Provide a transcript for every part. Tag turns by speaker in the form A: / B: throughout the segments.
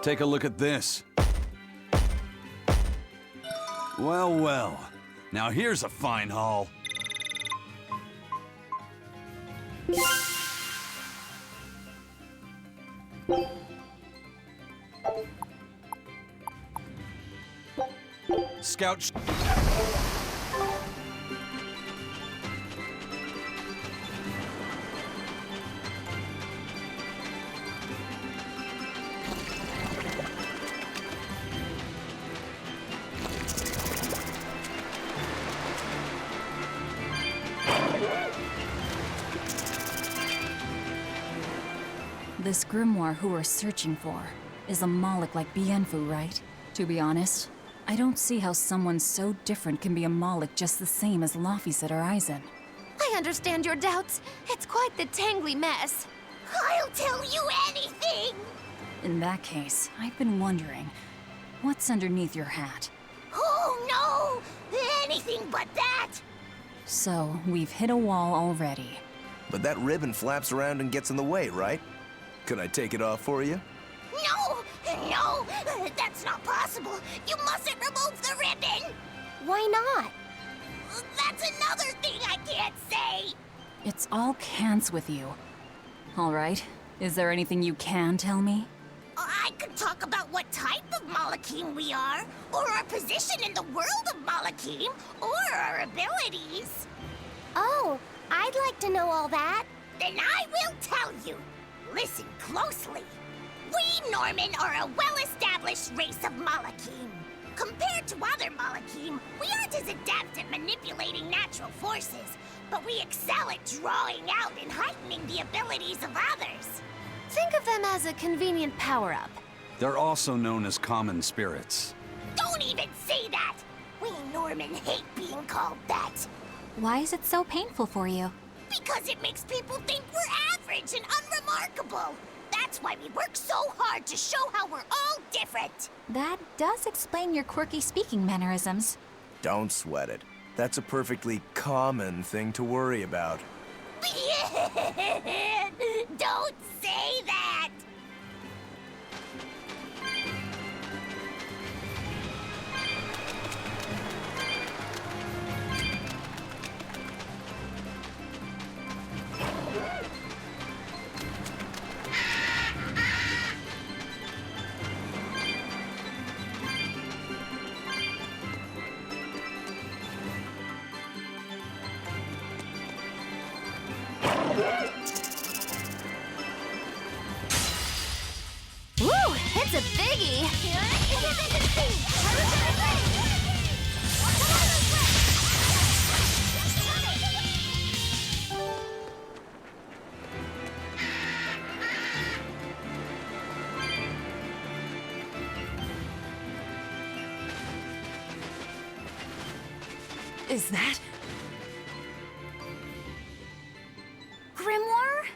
A: Take a look at this. Well, well. Now here's a fine haul. Scout.
B: This grimoire who we're searching for is a Moloch like Bienfu, right? To be honest, I don't see how someone so different can be a Moloch just the same as Laphicet or Aizen.
C: I understand your doubts. It's quite the tangly mess. I'll tell you anything!
B: In that case, I've been wondering, what's underneath your hat?
C: Oh no! Anything but that!
B: So, we've hit a wall already.
D: But that ribbon flaps around and gets in the way, right? Could I take it off for you?
C: No! No! That's not possible! You mustn't remove the ribbon! Why not? That's another thing I can't say!
B: It's all cans with you. Alright, is there anything you can tell me?
C: I could talk about what type of Malachim we are, or our position in the world of Malachim, or our abilities. Oh, I'd like to know all that. Then I will tell you. Listen closely. We Norman are a well-established race of Malachim. Compared to other Malachim, we aren't as adept at manipulating natural forces, but we excel at drawing out and heightening the abilities of others. Think of them as a convenient power-up.
A: They're also known as common spirits.
C: Don't even say that! We Norman hate being called that.
E: Why is it so painful for you?
C: Because it makes people think we're average and unremarkable. That's why we work so hard to show how we're all different.
E: That does explain your quirky speaking mannerisms.
D: Don't sweat it. That's a perfectly common thing to worry about.
C: Don't say that!
E: Woo! It's a biggie!
B: Is that... Grimoire?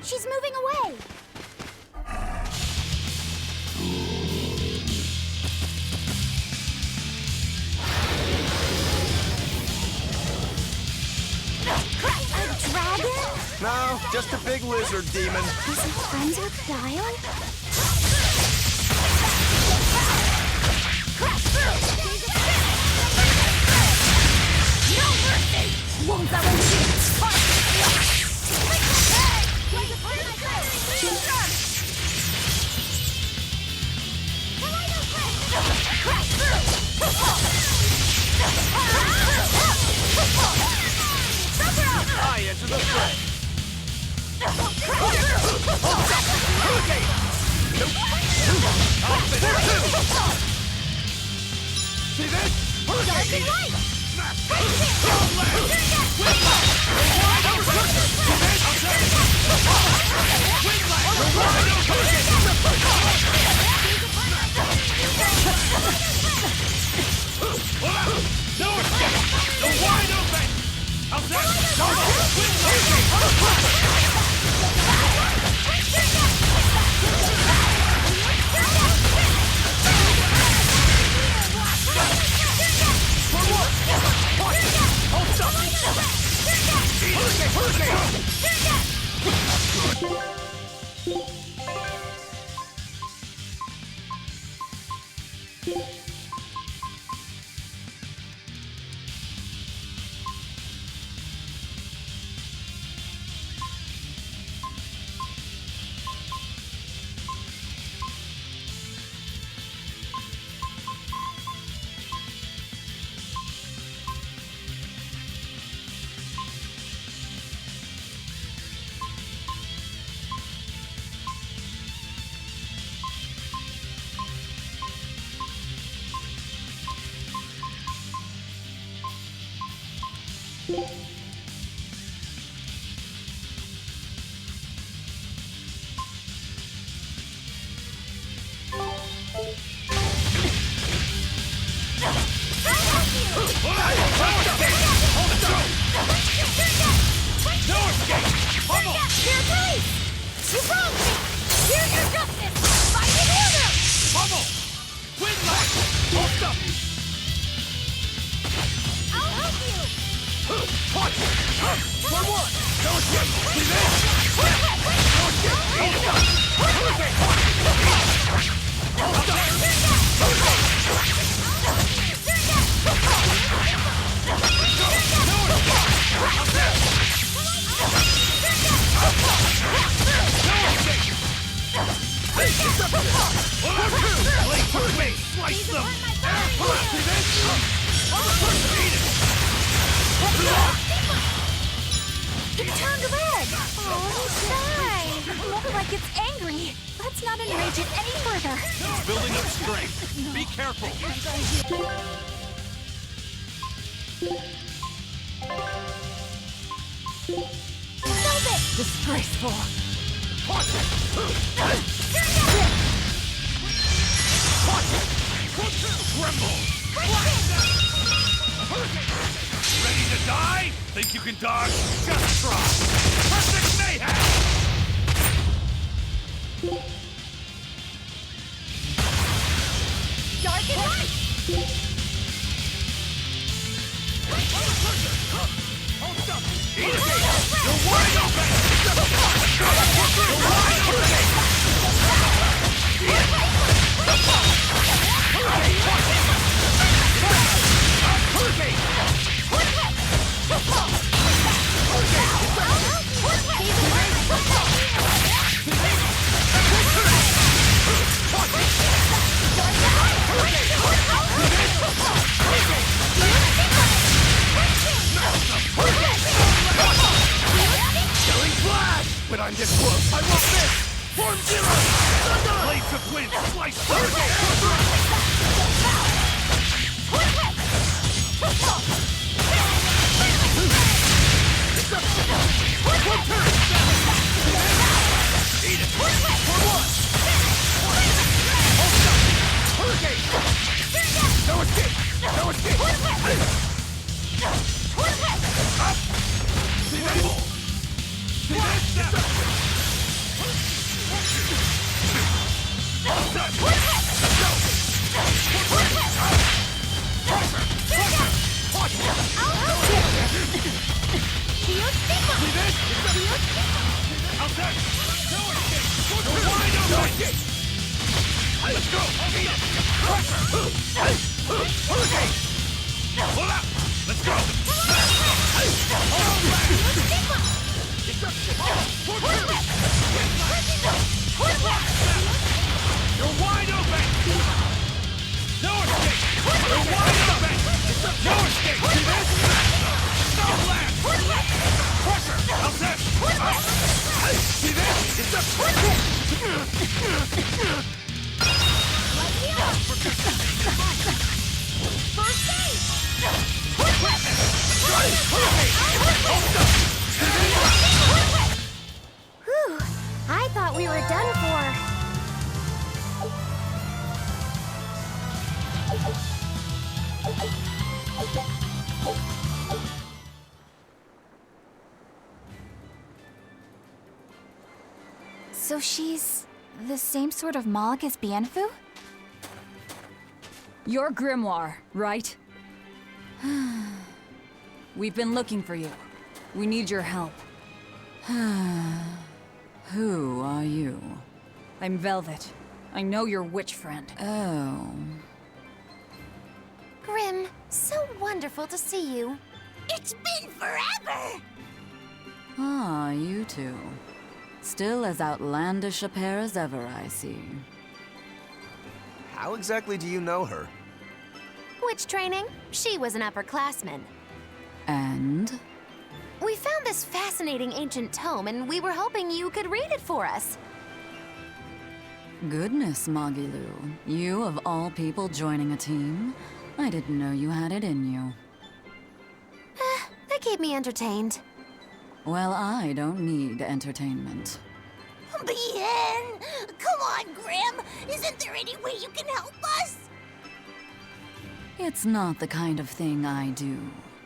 C: She's moving away! A dragon?
D: No, just a big lizard demon.
C: Is he friends with Dial? No mercy! Won't that
D: I enter the fray. See this?
E: It turned red! Oh, shy! More like it's angry! Let's not enrage it any further!
A: It's building up strength. Be careful.
E: Stop it!
B: Disgraceful.
A: Ready to die? Think you can dodge? Just try. Perfect mayhem!
E: Dark and light!
A: Hold up! Eat it! You're wide open! You're wide But I'm this close. I won't miss! Form zero! Blades of wind, slice Eat it! For one! Hurricane! No escape! No escape! Up! See that? See that? Let's go! Pull up! Let's go! You're wide open! No escape! You're wide open! No escape! See this? No blast! Pressure! How's that? See this? It's a...
C: First aid! Whew, I thought we were done for.
E: So she's the same sort of Moloch as Bienfu?
B: You're Grimoire, right? We've been looking for you. We need your help. Who are you? I'm Velvet. I know your witch friend. Oh.
E: wonderful to see you.
C: It's been forever!
B: Ah, you two. Still as outlandish a pair as ever, I see.
D: How exactly do you know her?
E: Which training? She was an upperclassman.
B: And?
E: We found this fascinating ancient tome, and we were hoping you could read it for us.
B: Goodness, Magilu. You, of all people, joining a team? I didn't know you had it in you.
E: That keep me entertained.
B: Well, I don't need entertainment.
C: Bien! Come on, Grim! Isn't there any way you can help us?
B: It's not the kind of thing I do.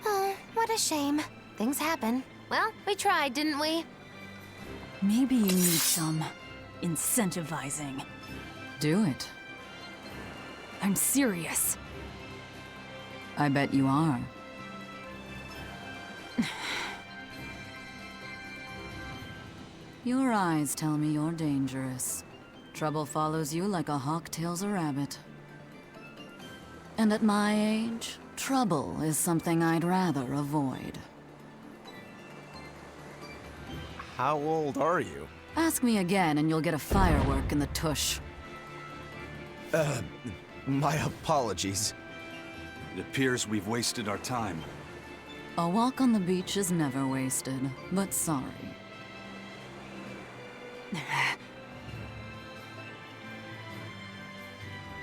E: Oh, what a shame. Things happen. Well, we tried, didn't we?
B: Maybe you need some incentivizing. Do it. I'm serious. I bet you are. Your eyes tell me you're dangerous. Trouble follows you like a hawk tails a rabbit. And at my age, trouble is something I'd rather avoid.
D: How old are you?
B: Ask me again and you'll get a firework in the tush.
D: My apologies.
A: It appears we've wasted our time.
B: A walk on the beach is never wasted, but sorry.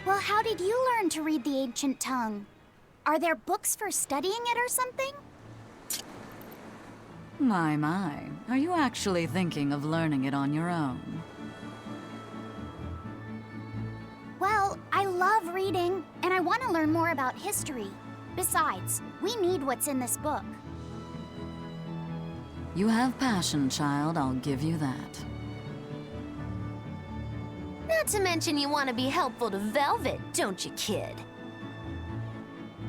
C: Well, how did you learn to read the ancient tongue? Are there books for studying it or something?
B: My. Are you actually thinking of learning it on your own?
C: Well, I love reading, and I want to learn more about history. Besides, we need what's in this book.
B: You have passion, child, I'll give you that.
E: Not to mention you want to be helpful to Velvet, don't you, kid?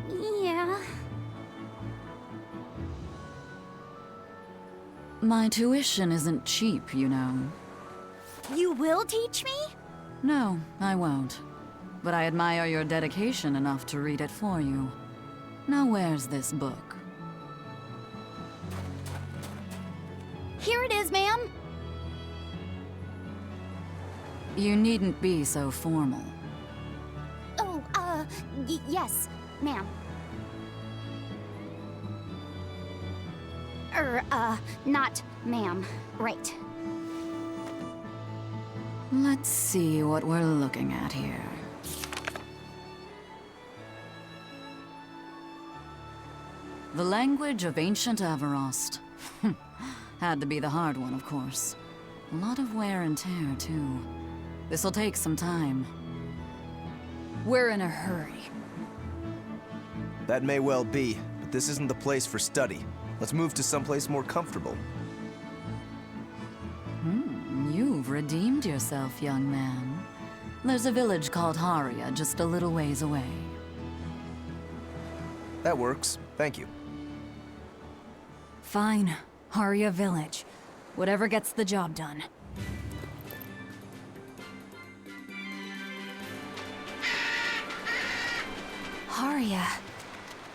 C: Yeah.
B: My tuition isn't cheap, you know.
C: You will teach me?
B: No, I won't. But I admire your dedication enough to read it for you. Now where's this book?
C: Here it is, ma'am.
B: You needn't be so formal.
C: Oh, yes, ma'am. Not ma'am. Right.
B: Let's see what we're looking at here. The language of ancient Avarost. Had to be the hard one, of course. A lot of wear and tear, too. This'll take some time. We're in a hurry.
D: That may well be, but this isn't the place for study. Let's move to someplace more comfortable.
B: You've redeemed yourself, young man. There's a village called Haria just a little ways away.
D: That works. Thank you.
B: Fine. Haria Village. Whatever gets the job done.
E: Haria.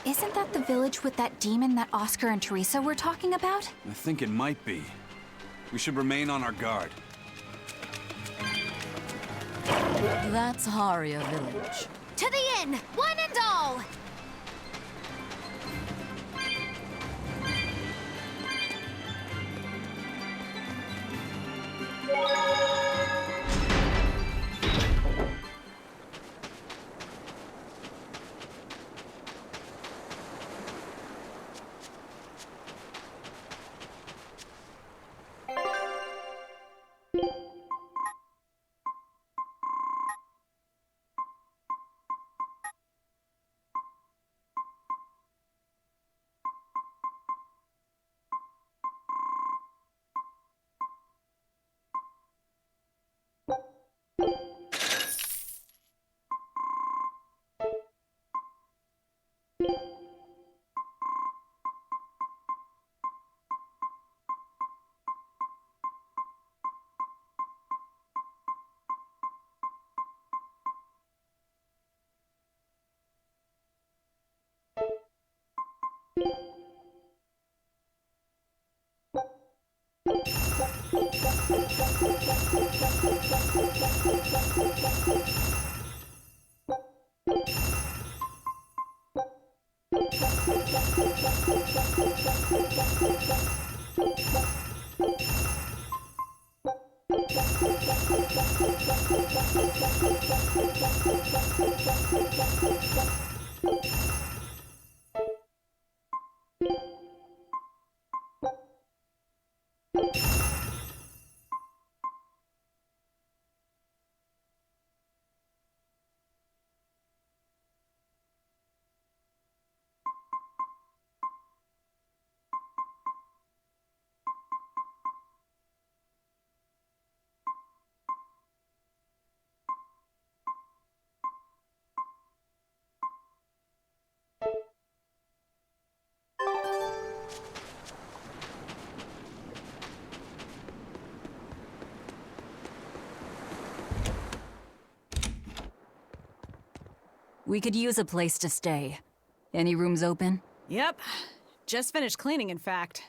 E: Isn't that the village with that demon that Oscar and Teresa were talking about?
A: I think it might be. We should remain on our guard.
B: That's Haria Village.
E: To the inn, one and all!
B: We could use a place to stay. Any rooms open?
F: Yep. Just finished cleaning, in fact.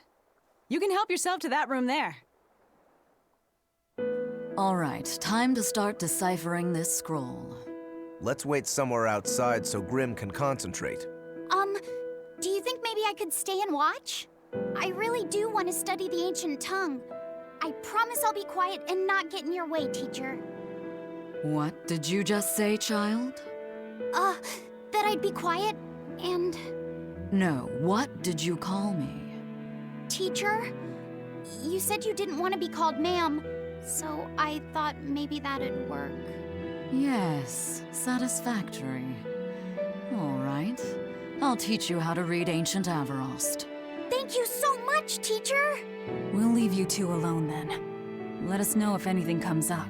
F: You can help yourself to that room there.
B: All right, time to start deciphering this scroll.
D: Let's wait somewhere outside so Grim can concentrate.
C: Do you think maybe I could stay and watch? I really do want to study the ancient tongue. I promise I'll be quiet and not get in your way, teacher.
B: What did you just say, child?
C: That I'd be quiet and...
B: No, what did you call me?
C: Teacher? You said you didn't want to be called ma'am, so I thought maybe that'd work.
B: Yes, satisfactory. All right. I'll teach you how to read Ancient Avarost.
C: Thank you so much, teacher!
B: We'll leave you two alone then. Let us know if anything comes up.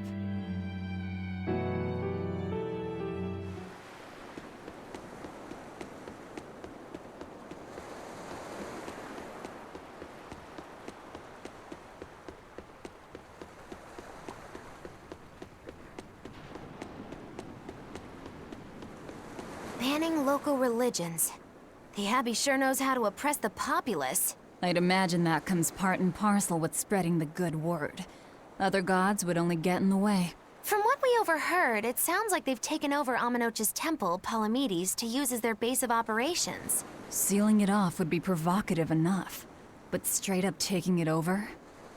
E: Banning local religions. The Abbey sure knows how to oppress the populace.
B: I'd imagine that comes part and parcel with spreading the good word. Other gods would only get in the way.
E: From what we overheard, it sounds like they've taken over Amenoch's temple, Palamedes, to use as their base of operations.
B: Sealing it off would be provocative enough. But straight up taking it over?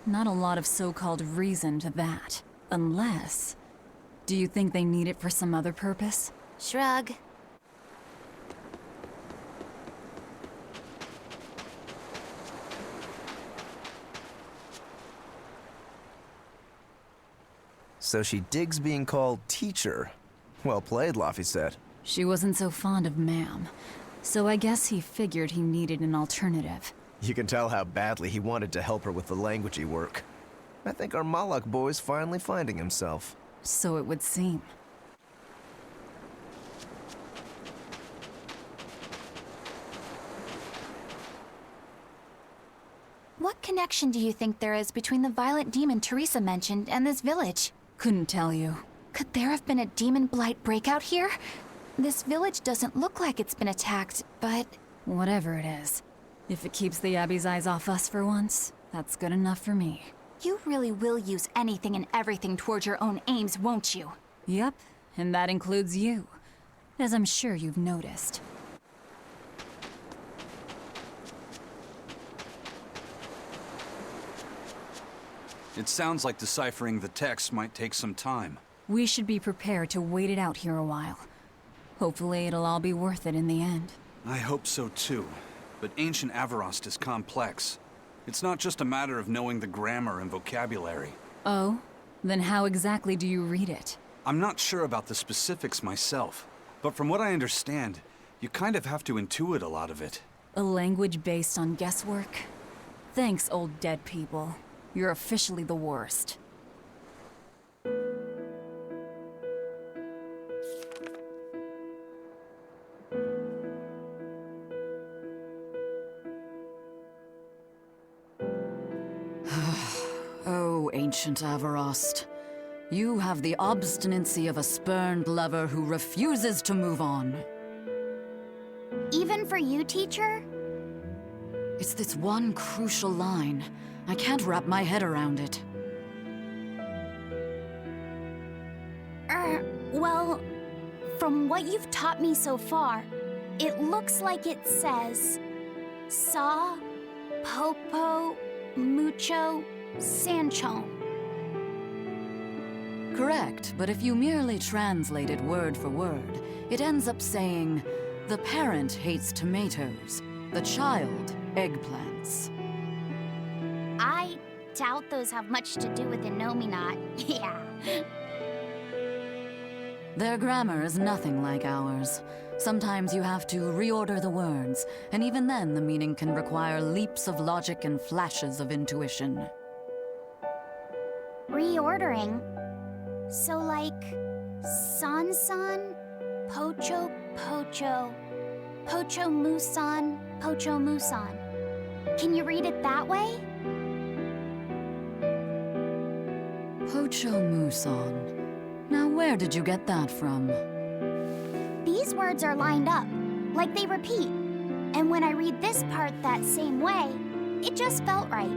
B: Not a lot of so-called reason to that. Unless... Do you think they need it for some other purpose?
E: Shrug.
D: So she digs being called teacher. Well played, Laphicet.
B: She wasn't so fond of ma'am. So I guess he figured he needed an alternative.
D: You can tell how badly he wanted to help her with the languagey work. I think our Malak boy's finally finding himself.
B: So it would seem.
E: What connection do you think there is between the violent demon Teresa mentioned and this village?
B: Couldn't tell you.
E: Could there have been a demon blight breakout here? This village doesn't look like it's been attacked, but...
B: Whatever it is. If it keeps the Abbey's eyes off us for once, that's good enough for me.
E: You really will use anything and everything towards your own aims, won't you?
B: Yep, and that includes you. As I'm sure you've noticed.
A: It sounds like deciphering the text might take some time.
B: We should be prepared to wait it out here a while. Hopefully it'll all be worth it in the end.
A: I hope so too. But ancient Avarost is complex. It's not just a matter of knowing the grammar and vocabulary.
B: Oh? Then how exactly do you read it?
A: I'm not sure about the specifics myself, but from what I understand, you kind of have to intuit a lot of it.
B: A language based on guesswork? Thanks, old dead people. You're officially the worst.
G: Oh, ancient Avarost. You have the obstinacy of a spurned lover who refuses to move on.
C: Even for you, teacher?
G: It's this one crucial line. I can't wrap my head around it.
E: Well, from what you've taught me so far, it looks like it says Sa, Popo, Mucho, Sanchon.
G: Correct, but if you merely translate it word for word, it ends up saying, the parent hates tomatoes, the child eggplants.
E: I doubt those have much to do with Innominat. Yeah.
G: Their grammar is nothing like ours. Sometimes you have to reorder the words, and even then the meaning can require leaps of logic and flashes of intuition.
E: Reordering? So like, San-san, Pocho Pocho, Pocho Musan, Pocho Musan. Can you read it that way?
G: Pocho Muson. Now where did you get that from?
E: These words are lined up, like they repeat. And when I read this part that same way, it just felt right.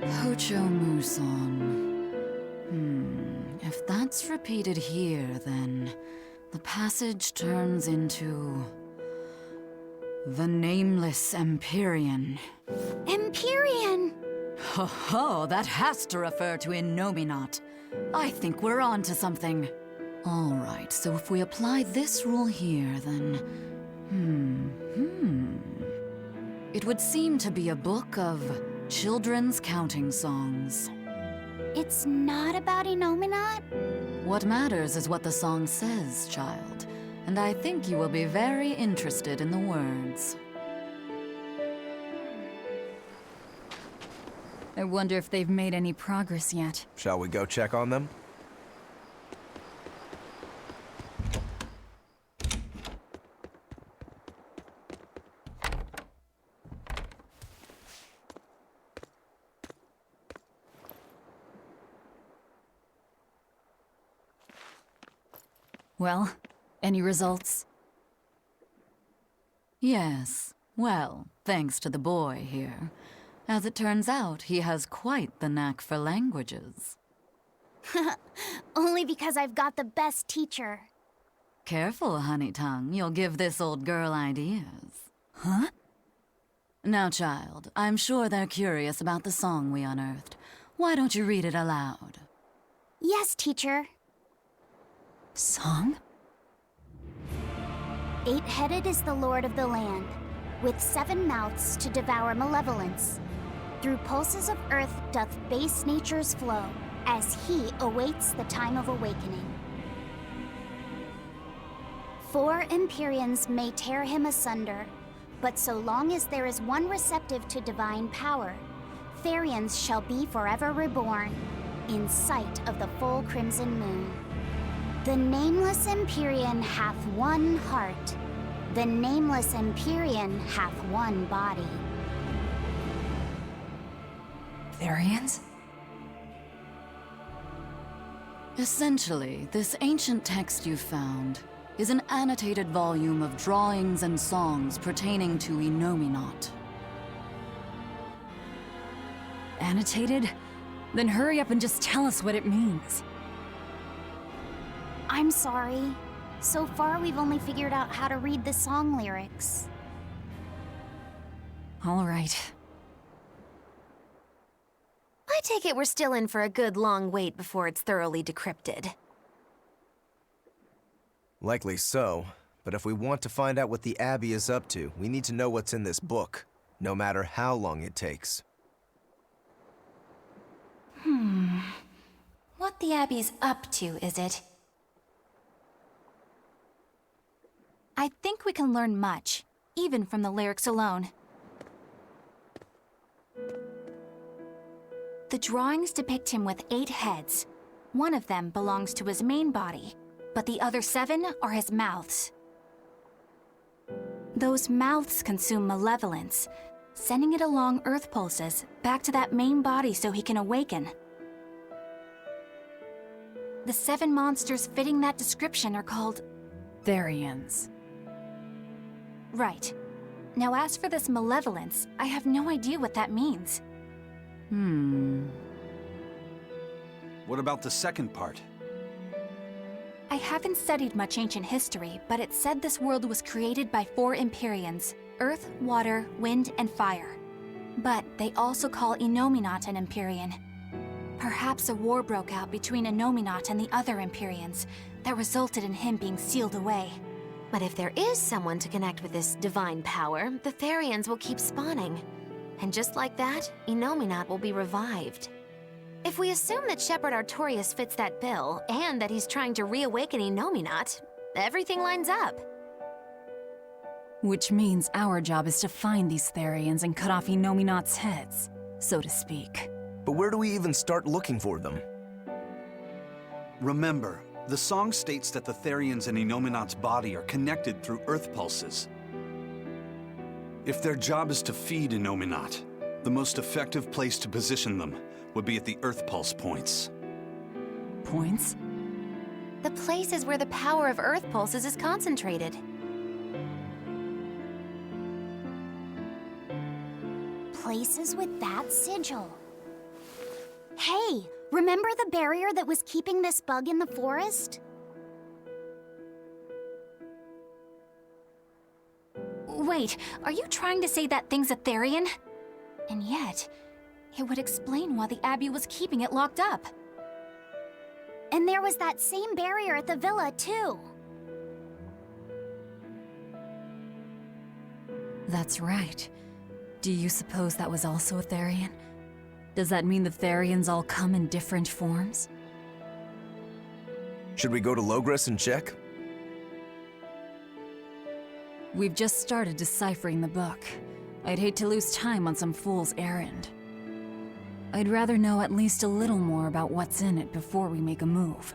G: Pocho Muson. If that's repeated here, then the passage turns into the Nameless Empyrean.
E: Empyrean!
G: Ho ho, that has to refer to Innominat. I think we're on to something. All right, so if we apply this rule here, then... It would seem to be a book of children's counting songs.
E: It's not about Innominat?
G: What matters is what the song says, child. And I think you will be very interested in the words.
B: I wonder if they've made any progress yet.
D: Shall we go check on them?
B: Well, any results?
G: Yes, well, thanks to the boy here. As it turns out, he has quite the knack for languages.
E: Only because I've got the best teacher.
G: Careful, honey tongue, you'll give this old girl ideas.
B: Huh?
G: Now, child, I'm sure they're curious about the song we unearthed. Why don't you read it aloud?
E: Yes, teacher.
B: Song?
E: 8-headed is the lord of the land, with 7 mouths to devour malevolence. Through pulses of earth doth base nature's flow, as he awaits the time of awakening. 4 Empyreans may tear him asunder, but so long as there is one receptive to divine power, Therians shall be forever reborn, in sight of the full crimson moon. The nameless Empyrean hath one heart. The nameless Empyrean hath one body.
B: Therians?
G: Essentially, this ancient text you found is an annotated volume of drawings and songs pertaining to Innominat.
B: Annotated? Then hurry up and just tell us what it means.
E: I'm sorry. So far, we've only figured out how to read the song lyrics.
B: All right.
H: I take it we're still in for a good long wait before it's thoroughly decrypted.
D: Likely so, but if we want to find out what the Abbey is up to, we need to know what's in this book, no matter how long it takes.
H: What the Abbey's up to, is it?
E: I think we can learn much, even from the lyrics alone. The drawings depict him with 8 heads. One of them belongs to his main body, but the other 7 are his mouths. Those mouths consume malevolence, sending it along Earth pulses back to that main body so he can awaken. The 7 monsters fitting that description are called...
B: Therians.
E: Right. Now as for this malevolence, I have no idea what that means.
A: What about the second part?
E: I haven't studied much ancient history, but it said this world was created by 4 Empyreans: Earth, Water, Wind, and Fire. But they also call Innominat an Empyrean. Perhaps a war broke out between Innominat and the other Empyreans that resulted in him being sealed away.
H: But if there is someone to connect with this divine power, the Therians will keep spawning. And just like that, Innominat will be revived. If we assume that Shepherd Artorius fits that bill, and that he's trying to reawaken Innominat, everything lines up.
B: Which means our job is to find these Therians and cut off Innominat's heads, so to speak.
D: But where do we even start looking for them?
A: Remember, the song states that the Therians in Innominat's body are connected through Earth pulses. If their job is to feed Innominat, the most effective place to position them would be at the Earth pulse points.
B: Points?
H: The places where the power of Earth pulses is concentrated.
E: Places with that sigil. Hey, remember the barrier that was keeping this bug in the forest? Wait, are you trying to say that thing's a Therian? And yet, it would explain why the Abbey was keeping it locked up. And there was that same barrier at the villa, too.
B: That's right. Do you suppose that was also a Therian? Does that mean the Therians all come in different forms?
D: Should we go to Logres and check?
B: We've just started deciphering the book. I'd hate to lose time on some fool's errand. I'd rather know at least a little more about what's in it before we make a move.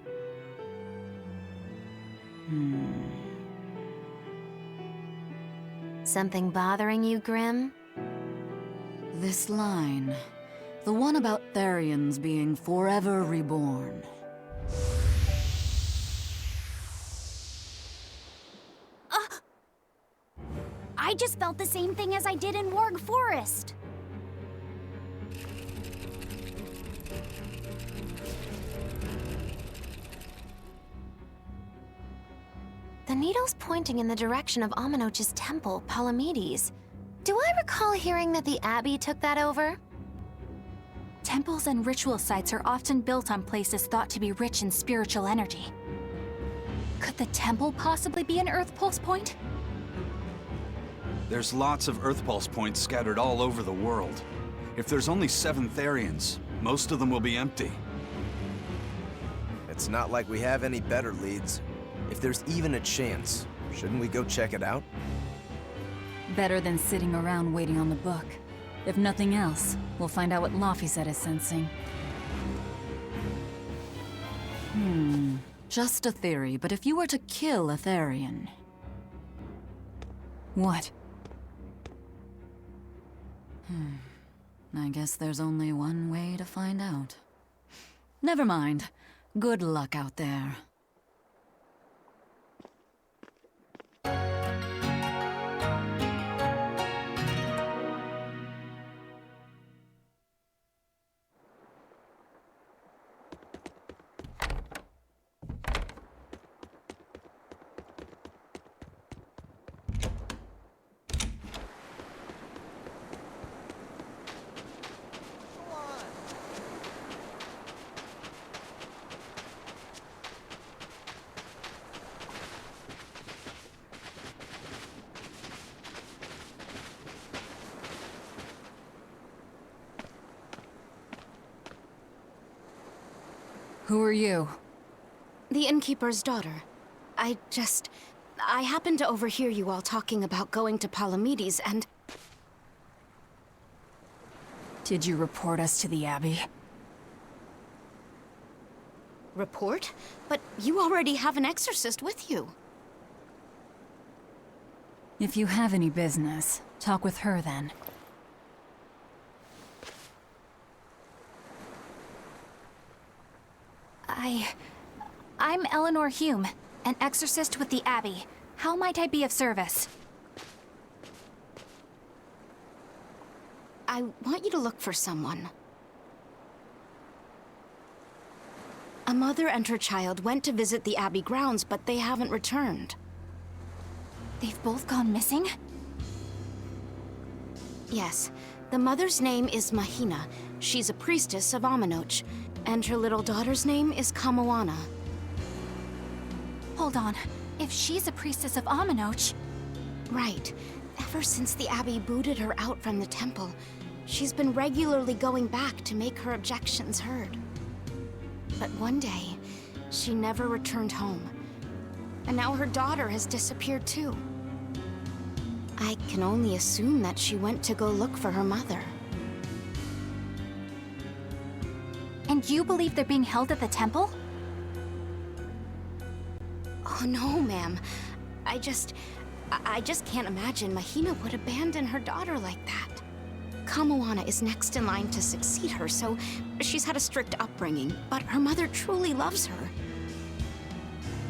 H: Something bothering you, Grim?
G: This line. The one about Therians being forever reborn.
E: I just felt the same thing as I did in Warg Forest.
H: The needle's pointing in the direction of Amenoch's temple, Palamedes. Do I recall hearing that the Abbey took that over?
E: Temples and ritual sites are often built on places thought to be rich in spiritual energy. Could the temple possibly be an Earth Pulse point?
A: There's lots of Earth pulse points scattered all over the world. If there's only 7 Therians, most of them will be empty.
D: It's not like we have any better leads. If there's even a chance, shouldn't we go check it out?
B: Better than sitting around waiting on the book. If nothing else, we'll find out what Laphicet is sensing.
G: Just a theory, but if you were to kill a Therian...
B: What?
G: I guess there's only one way to find out. Never mind. Good luck out there.
B: Who are you?
I: The innkeeper's daughter. I happened to overhear you all talking about going to Palamedes, and...
B: Did you report us to the Abbey?
I: Report? But you already have an exorcist with you.
B: If you have any business, talk with her then.
E: I'm Eleanor Hume, an exorcist with the Abbey. How might I be of service?
I: I want you to look for someone. A mother and her child went to visit the Abbey grounds, but they haven't returned.
E: They've both gone missing?
I: Yes. The mother's name is Mahina. She's a priestess of Aminoch. And her little daughter's name is Kamoana.
E: Hold on. If she's a priestess of Aminoch...
I: Right. Ever since the Abbey booted her out from the temple, she's been regularly going back to make her objections heard. But one day, she never returned home. And now her daughter has disappeared too. I can only assume that she went to go look for her mother.
E: And you believe they're being held at the temple?
I: Oh no, ma'am. I just can't imagine Mahina would abandon her daughter like that. Kamoana is next in line to succeed her, so she's had a strict upbringing, but her mother truly loves her.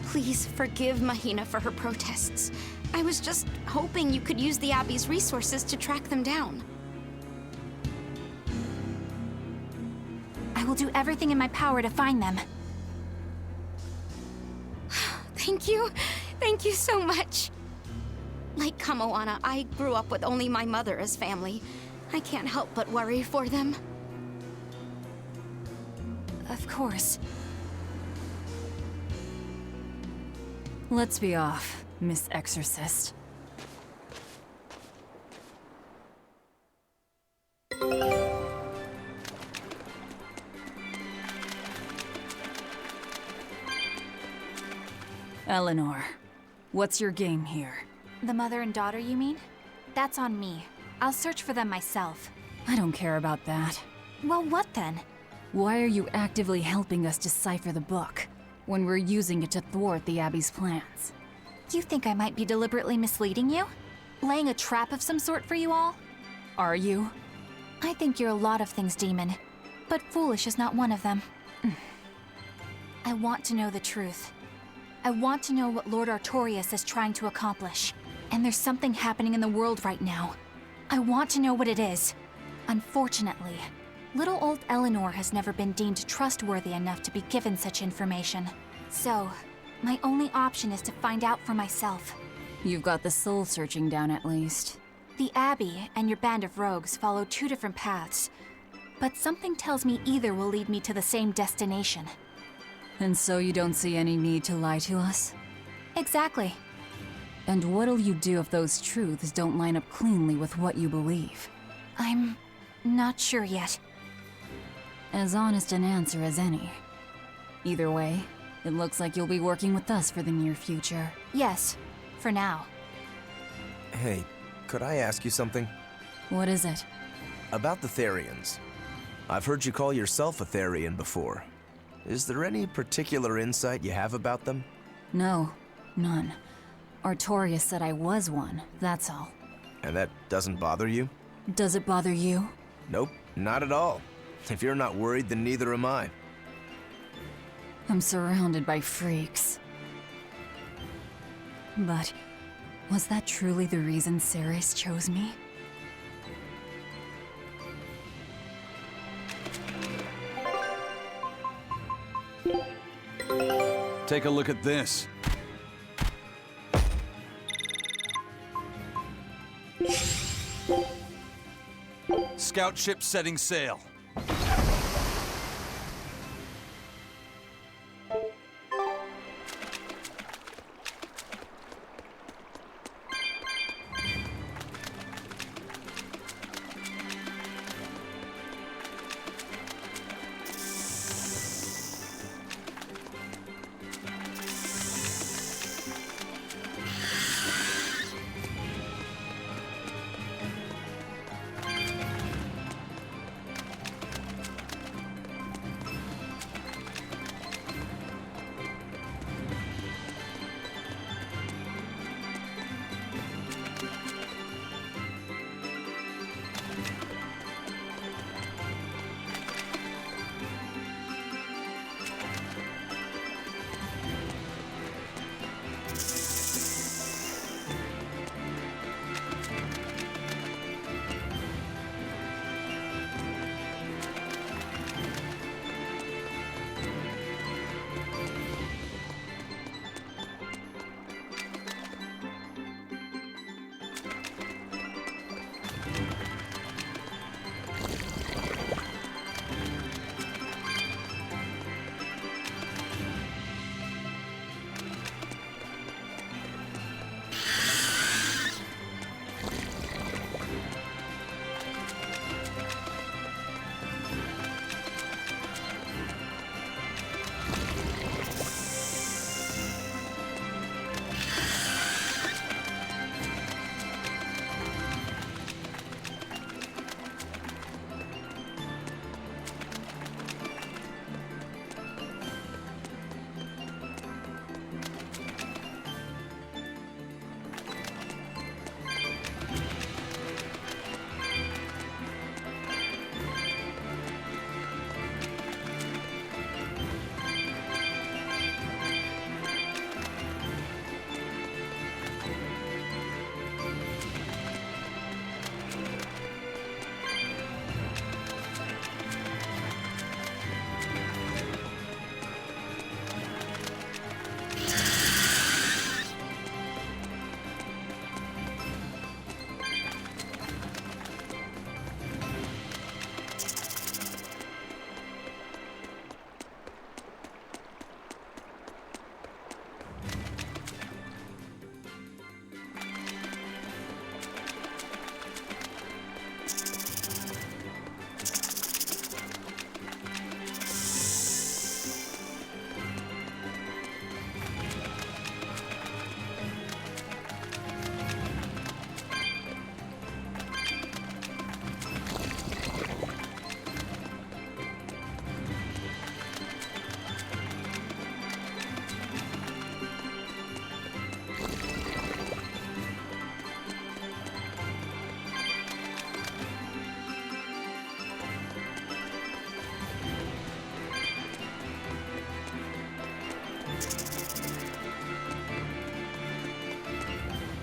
I: Please forgive Mahina for her protests. I was just hoping you could use the Abbey's resources to track them down.
E: I will do everything in my power to find them.
I: Thank you. Thank you so much. Like Kamoana, I grew up with only my mother as family. I can't help but worry for them.
B: Of course. Let's be off, Miss Exorcist. Eleanor, what's your game here?
E: The mother and daughter, you mean? That's on me. I'll search for them myself.
B: I don't care about that.
E: Well, what then?
B: Why are you actively helping us decipher the book, when we're using it to thwart the Abbey's plans?
E: You think I might be deliberately misleading you? Laying a trap of some sort for you all?
B: Are you?
E: I think you're a lot of things, Demon. But foolish is not one of them. I want to know the truth. I want to know what Lord Artorias is trying to accomplish. And there's something happening in the world right now. I want to know what it is. Unfortunately, little old Eleanor has never been deemed trustworthy enough to be given such information. So, my only option is to find out for myself.
B: You've got the soul searching down at least.
E: The Abbey and your band of rogues follow two different paths. But something tells me either will lead me to the same destination.
B: And so you don't see any need to lie to us?
E: Exactly.
B: And what'll you do if those truths don't line up cleanly with what you believe?
E: I'm not sure yet.
B: As honest an answer as any. Either way, it looks like you'll be working with us for the near future.
E: Yes, for now.
D: Hey, could I ask you something?
B: What is it?
D: About the Therians. I've heard you call yourself a Therian before. Is there any particular insight you have about them?
B: No, none. Artorias said I was one, that's all.
D: And that doesn't bother you?
B: Does it bother you?
D: Nope, not at all. If you're not worried, then neither am I.
B: I'm surrounded by freaks. But was that truly the reason Ceres chose me?
A: Take a look at this. Scout ship setting sail.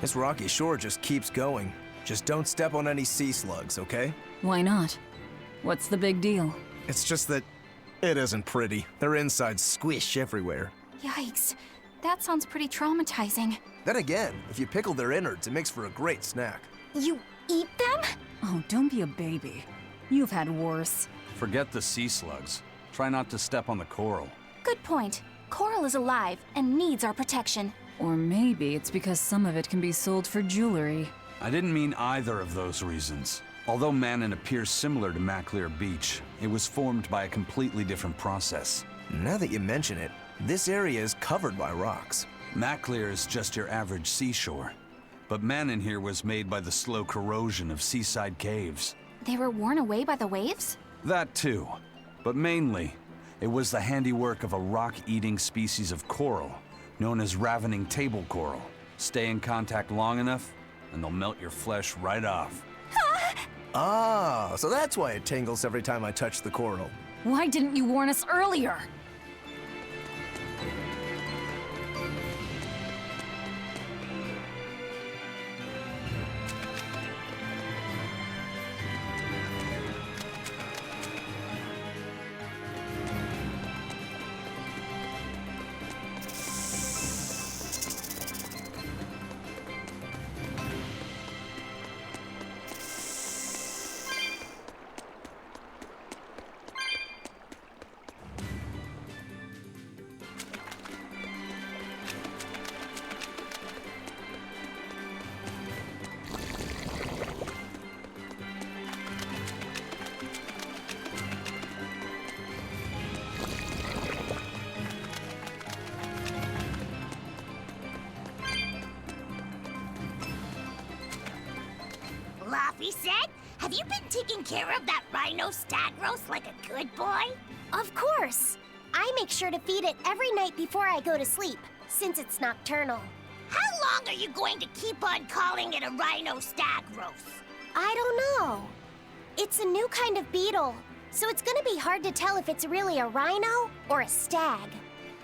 D: This rocky shore just keeps going. Just don't step on any sea slugs, okay?
B: Why not? What's the big deal?
D: It's just that it isn't pretty. Their insides squish everywhere.
I: Yikes. That sounds pretty traumatizing.
D: Then again, if you pickle their innards, it makes for a great snack.
I: You eat them?
B: Oh, don't be a baby. You've had worse.
A: Forget the sea slugs. Try not to step on the coral.
I: Good point. Coral is alive and needs our protection.
B: Or maybe it's because some of it can be sold for jewelry.
A: I didn't mean either of those reasons. Although Manon appears similar to Maclear Beach, it was formed by a completely different process.
D: Now that you mention it, this area is covered by rocks.
A: Maclear is just your average seashore. But Manon here was made by the slow corrosion of seaside caves.
I: They were worn away by the waves?
A: That too. But mainly, it was the handiwork of a rock-eating species of coral, known as ravening table coral. Stay in contact long enough, and they'll melt your flesh right off.
D: Ah, so that's why it tingles every time I touch the coral.
B: Why didn't you warn us earlier?
C: Laffy said, have you been taking care of that rhino stag roast like a good boy?
E: Of course. I make sure to feed it every night before I go to sleep, since it's nocturnal.
C: How long are you going to keep on calling it a rhino stag roast?
E: I don't know. It's a new kind of beetle, so it's gonna be hard to tell if it's really a rhino or a stag.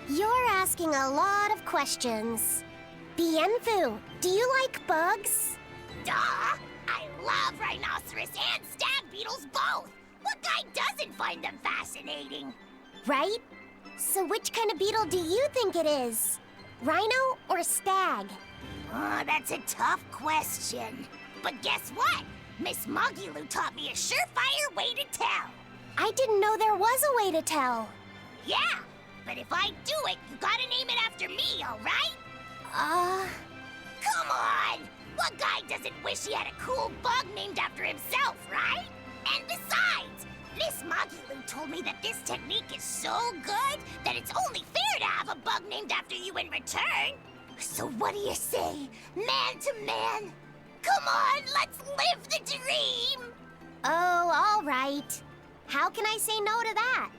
E: You're asking a lot of questions. Bienfu, do you like bugs?
C: Duh! I love rhinoceros and stag beetles both! What guy doesn't find them fascinating?
E: Right? So which kind of beetle do you think it is? Rhino or stag?
C: Oh, that's a tough question. But guess what? Miss Mogulu taught me a surefire way to tell.
E: I didn't know there was a way to tell.
C: Yeah, but if I do it, you gotta name it after me, alright? Come on! What guy doesn't wish he had a cool bug named after himself, right? And besides, Miss Mogulu told me that this technique is so good that it's only fair to have a bug named after you in return. So what do you say, man to man? Come on, let's live the dream!
E: Oh, all right. How can I say no to that?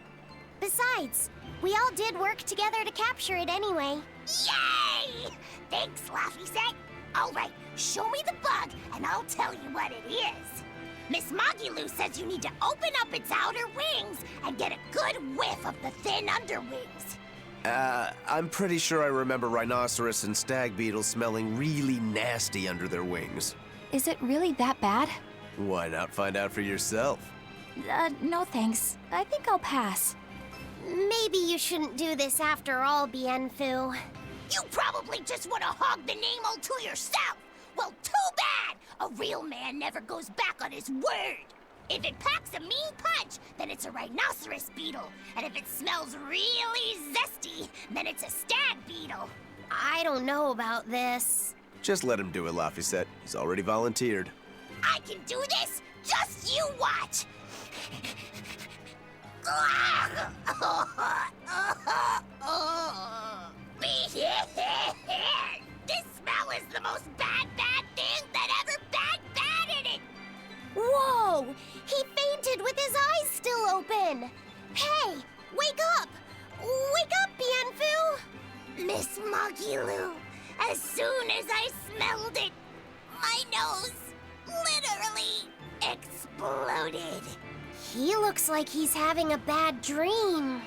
E: Besides, we all did work together to capture it anyway.
C: Yay! Thanks, Laffy Set. All right, show me the bug, and I'll tell you what it is. Miss Mogulu says you need to open up its outer wings and get a good whiff of the thin underwings.
D: I'm pretty sure I remember rhinoceros and stag beetles smelling really nasty under their wings.
I: Is it really that bad?
D: Why not find out for yourself?
I: No thanks. I think I'll pass.
E: Maybe you shouldn't do this after all, Bienfu.
C: You probably just want to hog the name all to yourself. Well, too bad! A real man never goes back on his word. If it packs a mean punch, then it's a rhinoceros beetle. And if it smells really zesty, then it's a stag beetle.
E: I don't know about this.
D: Just let him do it, Laffy. He's already volunteered.
C: I can do this? Just you watch! This smell is the most bad thing that ever batted it!
E: Whoa! He fainted with his eyes still open! Hey! Wake up! Wake up, Bienfu!
C: Miss Mogulu, as soon as I smelled it, my nose literally exploded.
E: He looks like he's having a bad dream.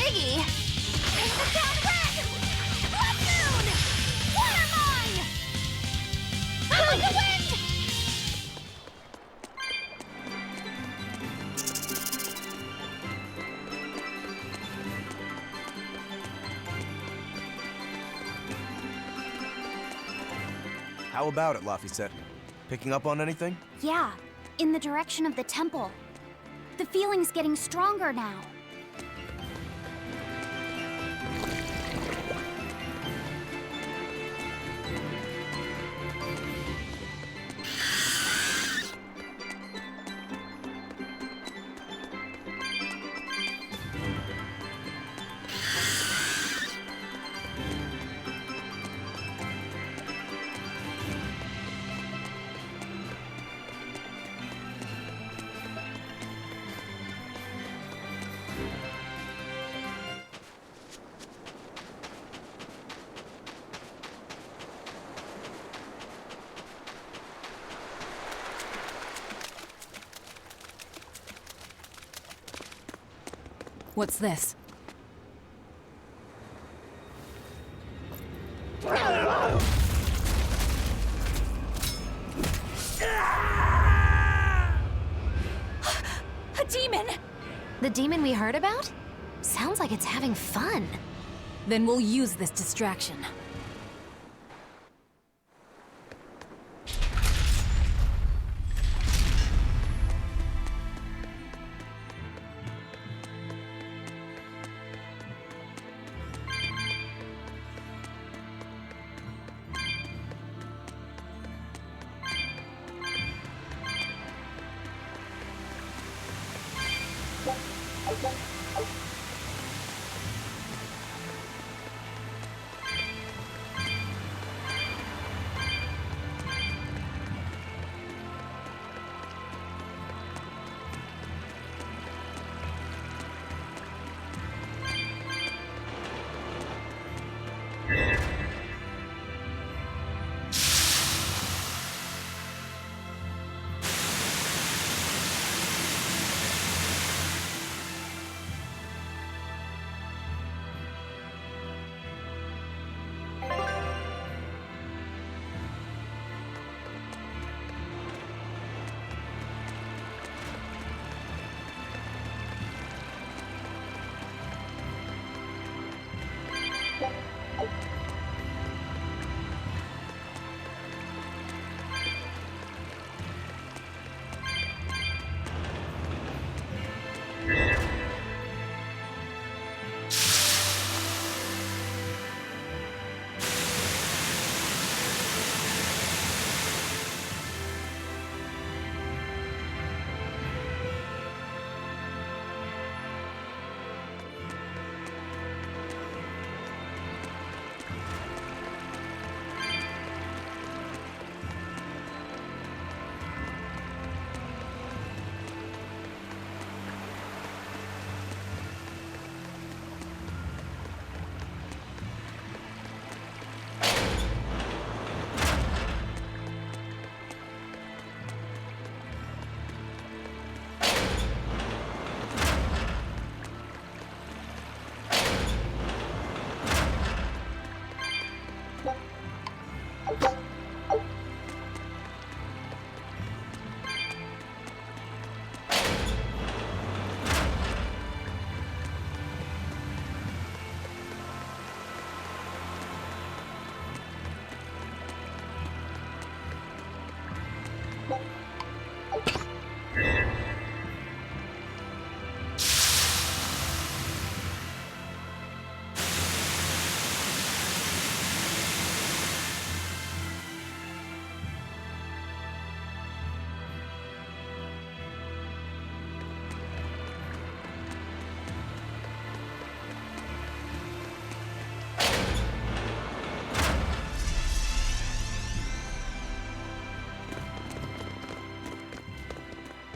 H: biggie!
C: In the town red! Blood moon! Water mine! I'm on the wind!
D: How about it, Laphicet? Picking up on anything?
E: Yeah, in the direction of the temple. The feeling's getting stronger now.
B: What's this?
C: A demon!
H: The demon we heard about? Sounds like it's having fun.
B: Then we'll use this distraction.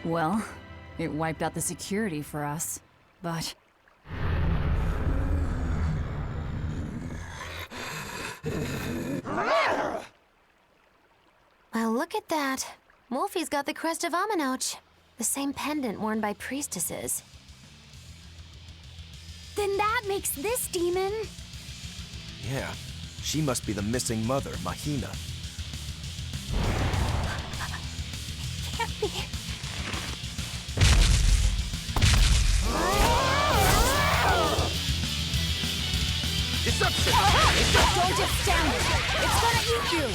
B: Well, it wiped out the security for us, but...
H: Well, look at that. Wolfie's got the crest of Aminoch, the same pendant worn by priestesses.
E: Then that makes this demon.
D: Yeah, she must be the missing mother, Mahina.
E: Can't be.
A: Deception!
B: Don't just stand it! It's gonna eat you!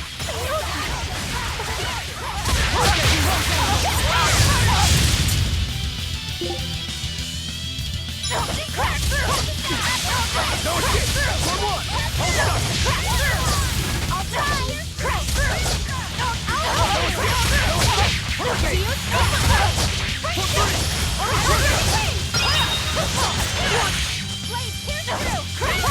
A: No escape! For one! Hold up!
C: I'll try! Crash through!
A: Hurricane!
C: Blade pierce through! Crash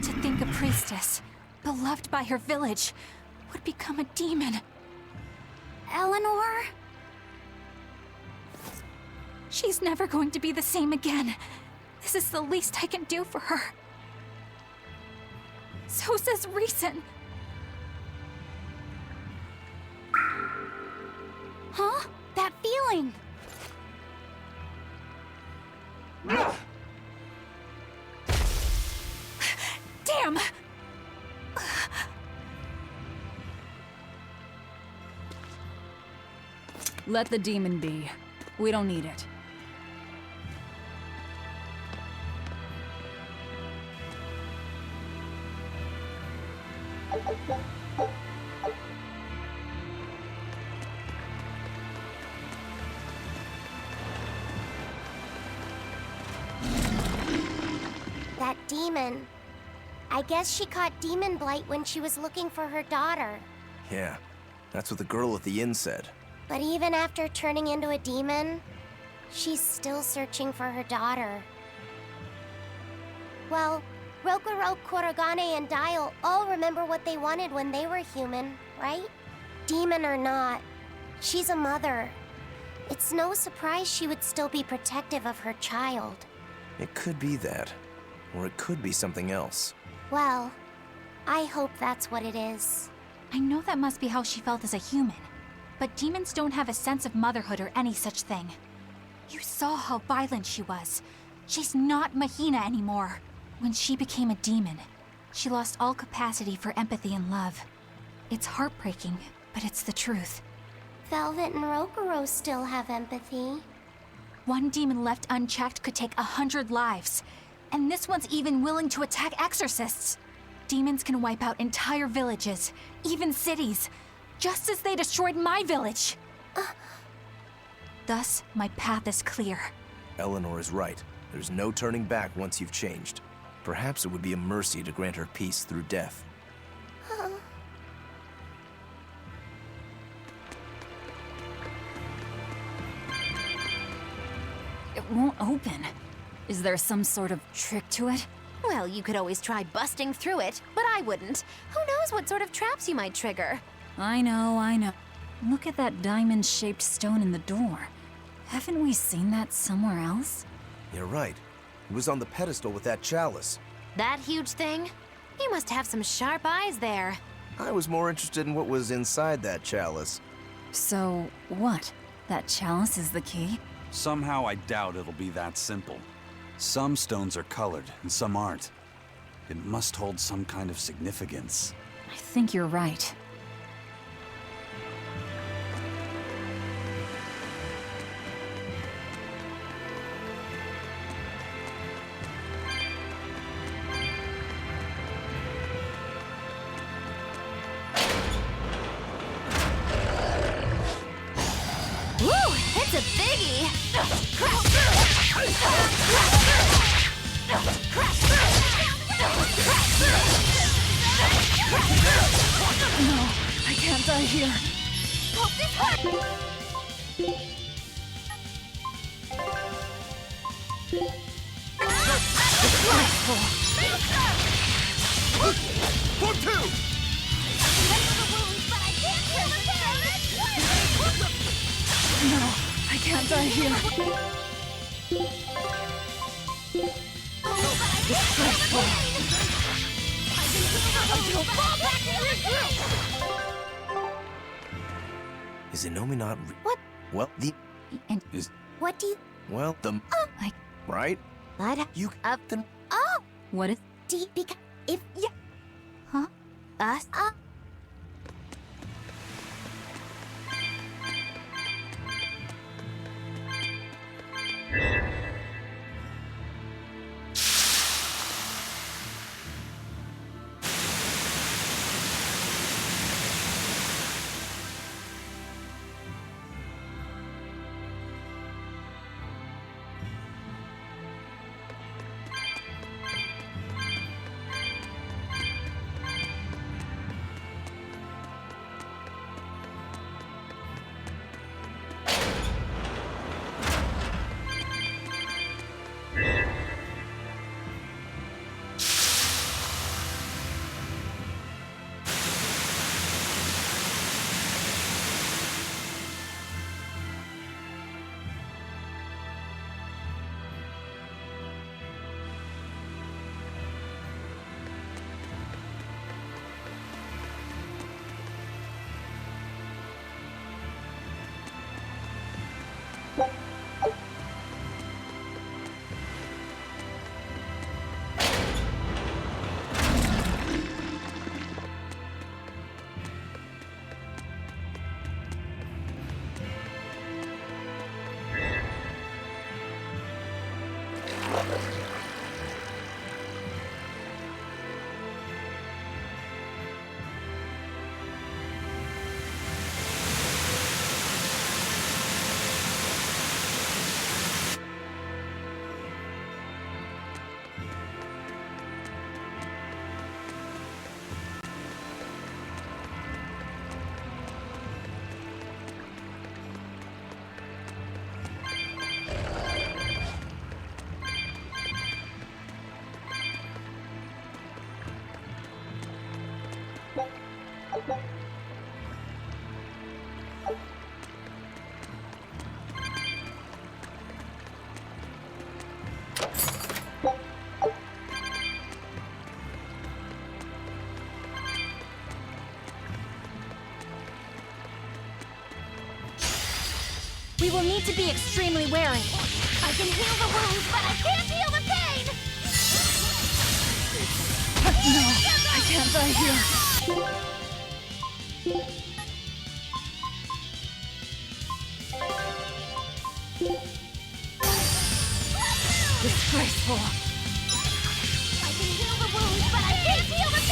B: To think a priestess, beloved by her village, would become a demon.
E: Eleanor?
B: She's never going to be the same again. This is the least I can do for her. So says reason.
E: Huh? That feeling.
B: Damn! Let the demon be. We don't need it.
C: That demon. I guess she caught demon blight when she was looking for her daughter.
D: Yeah, that's what the girl at the inn said.
C: But even after turning into a demon, she's still searching for her daughter. Well, Rokuro, Kurogane, and Dial all remember what they wanted when they were human, right? Demon or not, she's a mother. It's no surprise she would still be protective of her child.
D: It could be that, or it could be something else.
C: Well, I hope that's what it is.
B: I know that must be how she felt as a human. But demons don't have a sense of motherhood or any such thing. You saw how violent she was. She's not Mahina anymore. When she became a demon, she lost all capacity for empathy and love. It's heartbreaking, but it's the truth.
C: Velvet and Rokuro still have empathy.
B: One demon left unchecked could take 100 lives. And this one's even willing to attack exorcists. Demons can wipe out entire villages, even cities, just as they destroyed my village. Thus, my path is clear.
D: Eleanor is right. There's no turning back once you've changed. Perhaps it would be a mercy to grant her peace through death.
B: It won't open. Is there some sort of trick to it?
H: Well, you could always try busting through it, but I wouldn't. Who knows what sort of traps you might trigger?
B: I know. Look at that diamond-shaped stone in the door. Haven't we seen that somewhere else?
D: You're right. It was on the pedestal with that chalice.
H: That huge thing? You must have some sharp eyes there.
D: I was more interested in what was inside that chalice.
B: So, what? That chalice is the key?
J: Somehow I doubt it'll be that simple. Some stones are colored, and some aren't. It must hold some kind of significance.
B: I think you're right.
H: Woo! It's a biggie!
B: No, I can't die here.
C: Hope this hurts!
A: For two!
B: No, I can't die here. Disgraceful.
D: Is Inomi not
C: What?
D: Well, the...
B: And
C: What do you...
D: Well, the...
B: I...
D: Right?
H: I'd
D: You...
H: up
D: Then...
C: Oh!
B: What is...
C: Because if you...
B: Huh?
H: us.
C: We will need to be extremely wary. I can heal the wounds, but I can't heal the pain!
B: No, I can't die here. Disgraceful.
C: I can heal the wounds, but I can't heal the pain!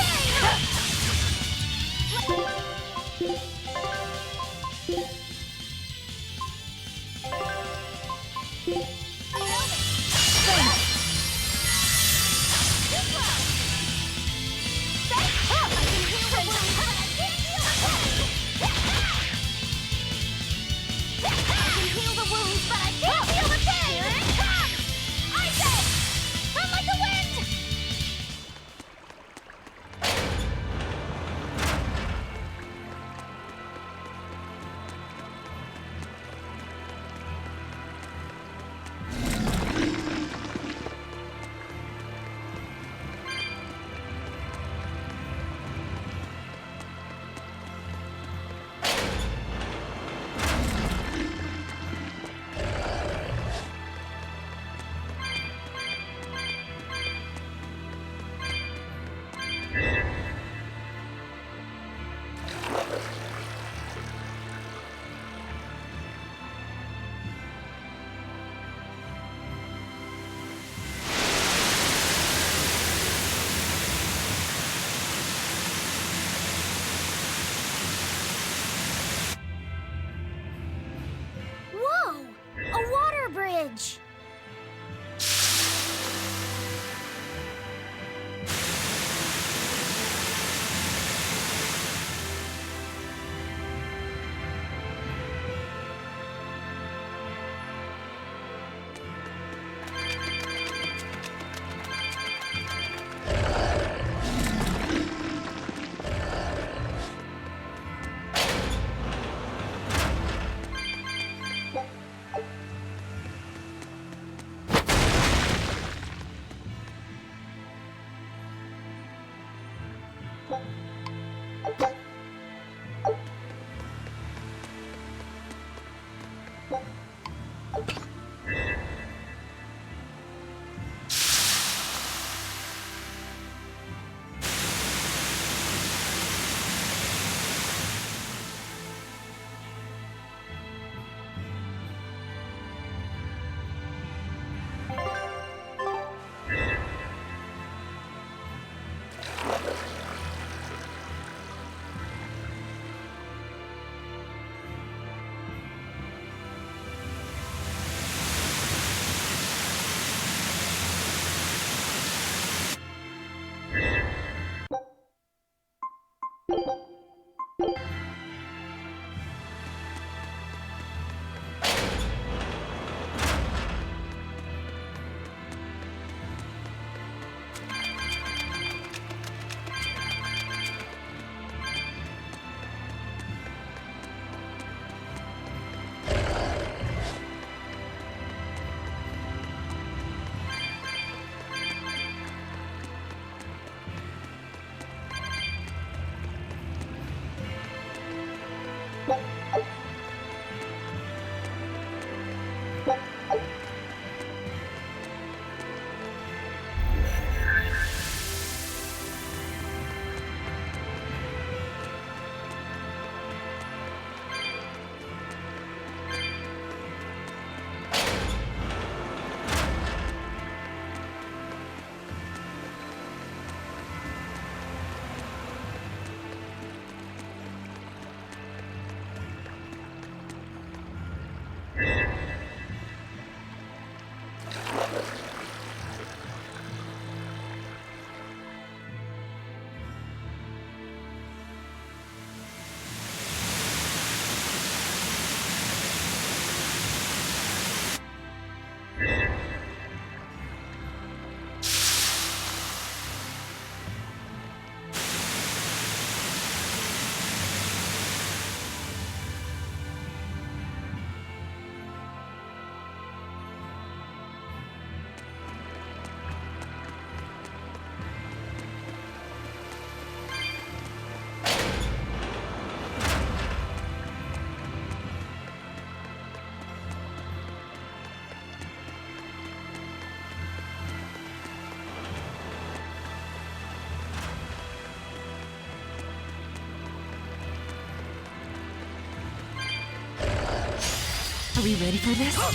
B: Are we ready for this?
C: I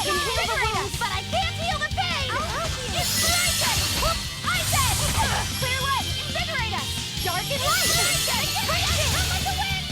C: can heal the wounds, but I can't heal the pain! Inspiration! I said! Clear way! Invigorate us! Dark and light! Come like the wind!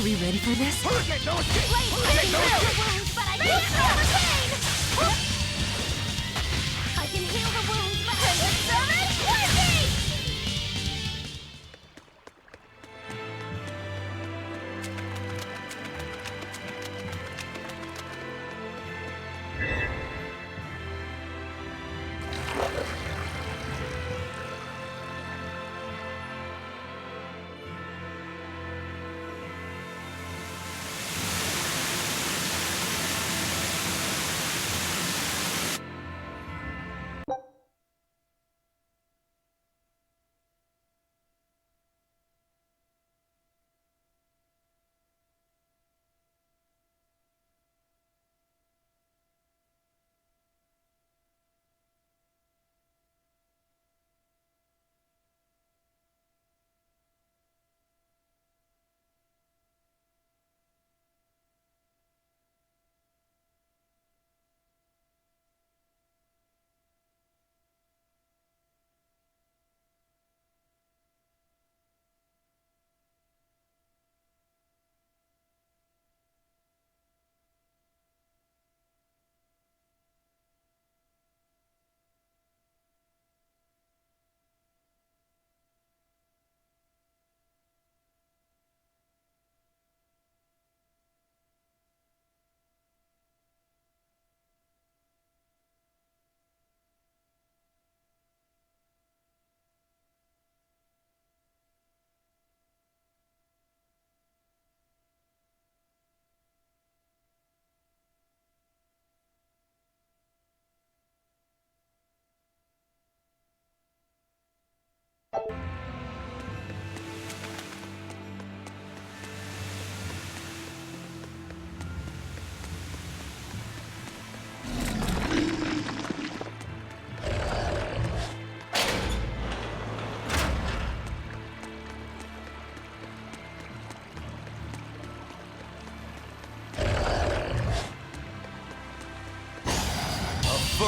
B: Are we ready for this?
A: Hurricane, no escape!
C: Blade
A: Hurricane, no
C: heal
A: escape!
C: the wounds, but I can't feel the pain! I can heal the wounds, but I can't feel the pain!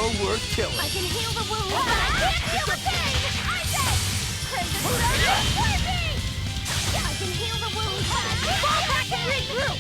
A: well worth killing.
C: I can heal the wound, but I can't heal the pain! Isaac! Worthy! I can heal the wound, but I can't fall back and regroup!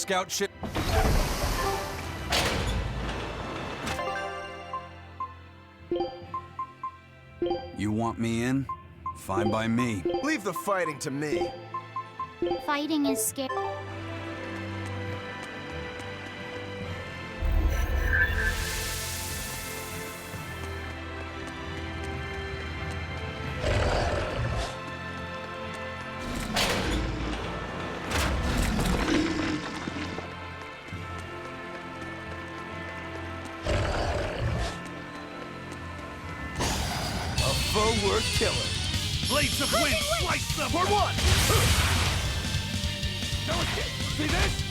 J: scout ship. You want me in? Fine by me.
D: Leave the fighting to me.
E: Fighting is scary.
D: A foe worth killing.
A: Blades of wind, slice them!
D: For one!
A: No escape! See this?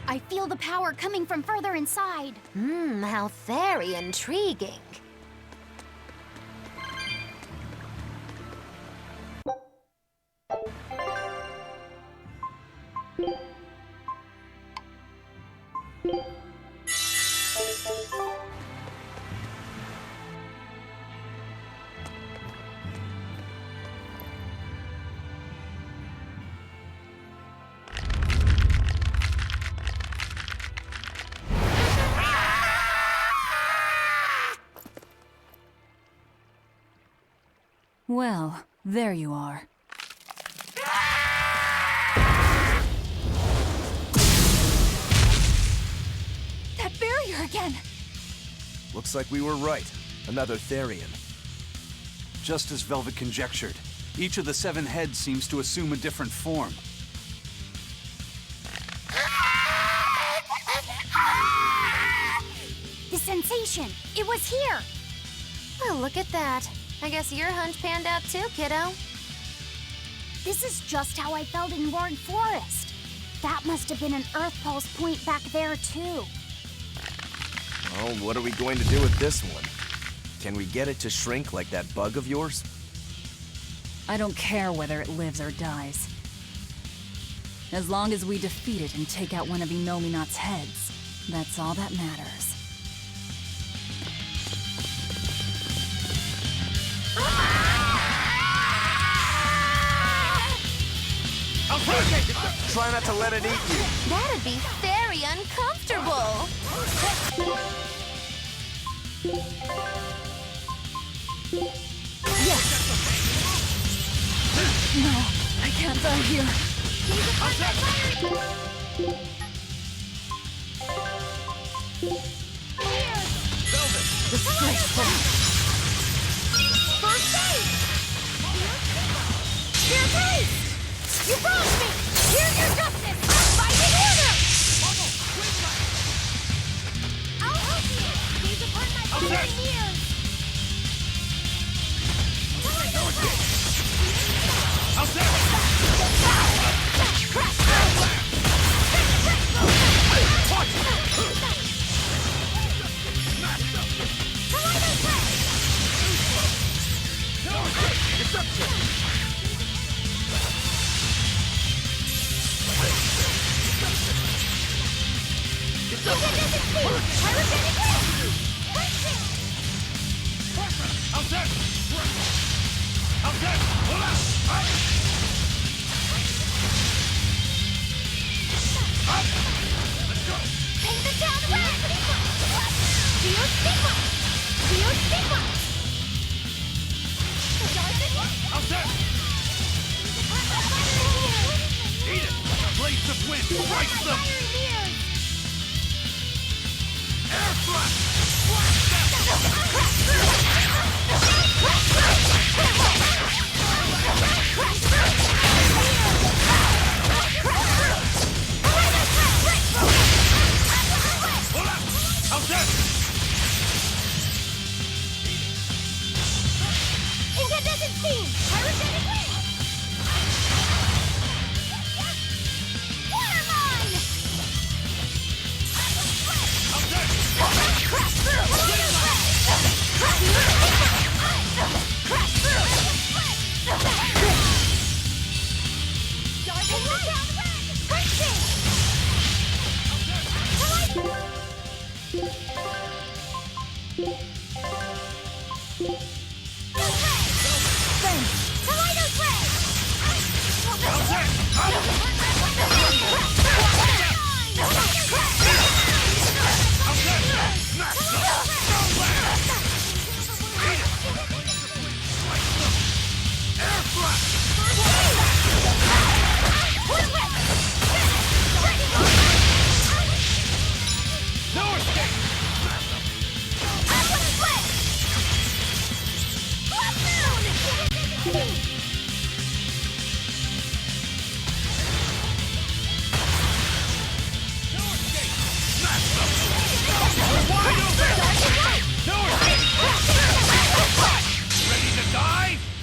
E: I feel the power coming from further inside.
H: How very intriguing.
B: Well, there you are.
E: That barrier again!
D: Looks like we were right. Another Therian.
J: Just as Velvet conjectured, each of the 7 heads seems to assume a different form.
E: The sensation! It was here!
H: Well, look at that. I guess your hunch panned out too, kiddo.
E: This is just how I felt in Roaring Forest. That must have been an Earth Pulse point back there, too.
D: Oh, what are we going to do with this one? Can we get it to shrink like that bug of yours?
B: I don't care whether it lives or dies. As long as we defeat it and take out one of Inominat's heads, that's all that matters.
D: Try not to let it eat you.
H: That'd be very uncomfortable.
B: No, I can't die here. Disgraceful.
C: First aid! Here, please! You wronged me! Here's your justice! Fight in order! I'll help you! Gaze upon my fiery mirrors!
A: I'll set! Blades of wind, strike them! Air thrust! How's that?
C: Incandescent steam! Pyrogenic wind! Water mine!
A: How's that?
C: Crash through! Crash through!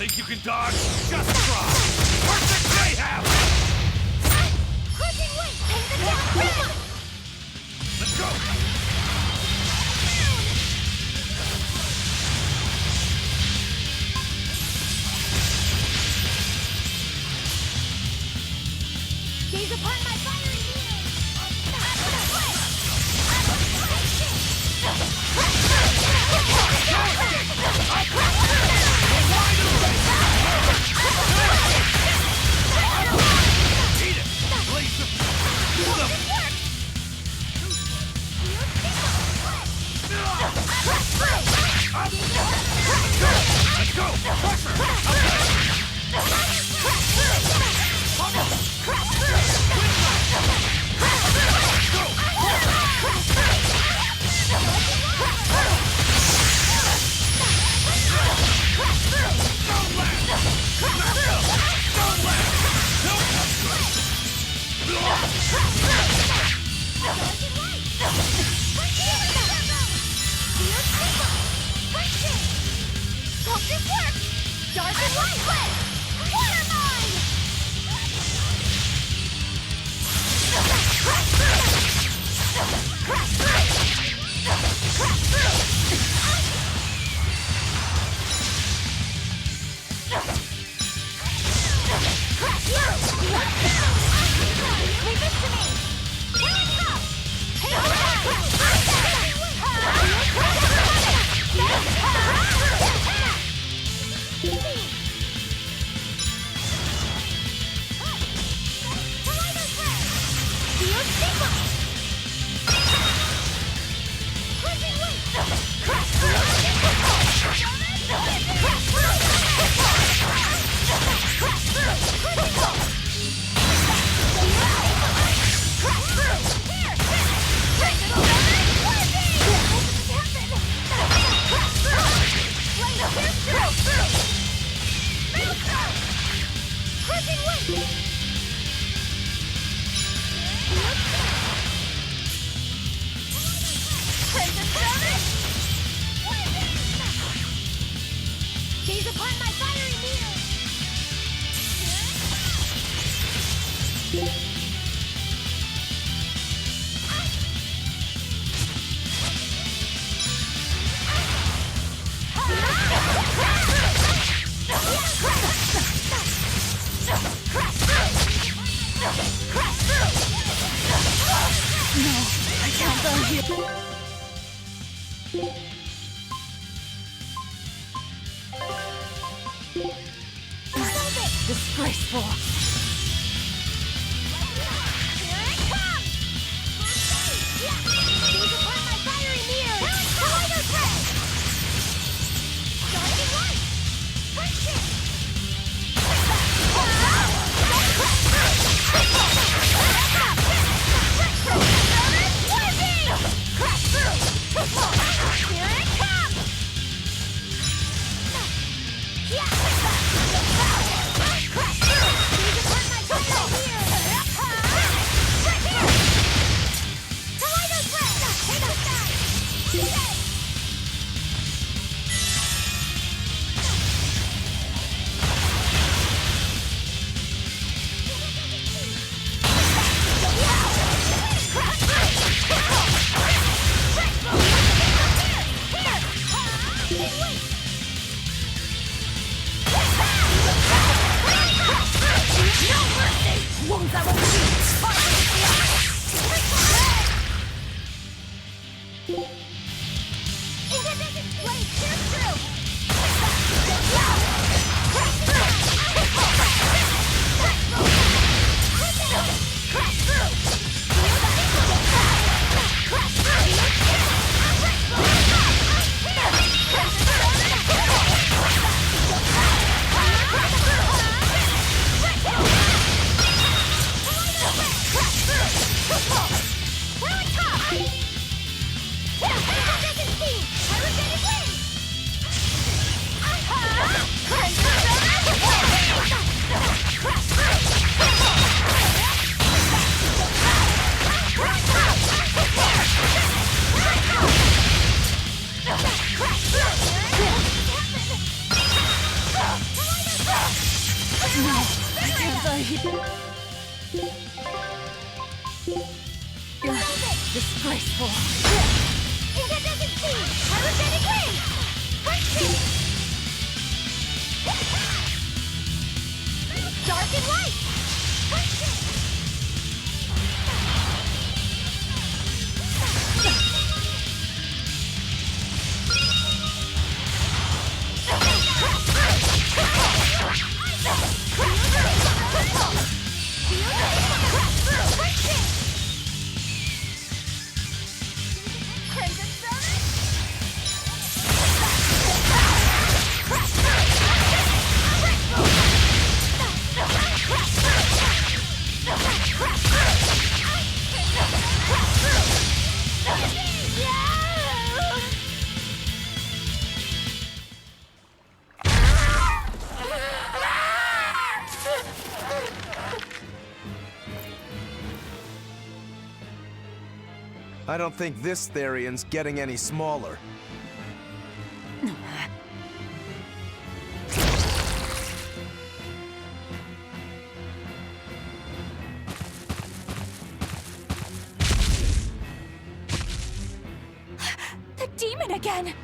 A: Think you can dodge? Just try! Perfect mayhem! Let's go!
C: Gaze upon my fiery
A: Eat it! Blaze of... Let's go!
C: Dark and light! Water mine! Leave this to me! Here it comes! Gaze upon my fiery mirror!
B: I can't go here. Disgraceful.
C: Here it comes! Gaze upon my fiery mirror! Collider press! Dark and light! Punch it! Here it comes! Gaze
B: You're disgraceful.
C: Incandescent speed! Pyrogenic ray! Punch speed! Dark and light! Punch speed!
D: I don't think this Therian's getting any smaller.
B: The demon again!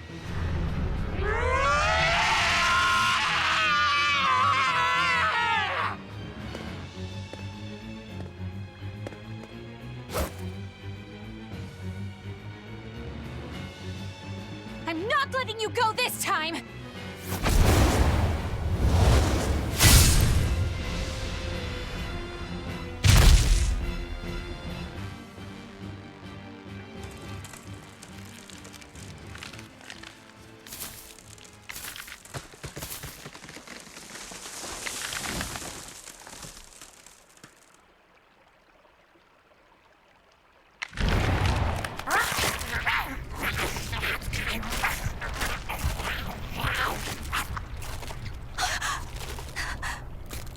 B: I'm not letting you go this time!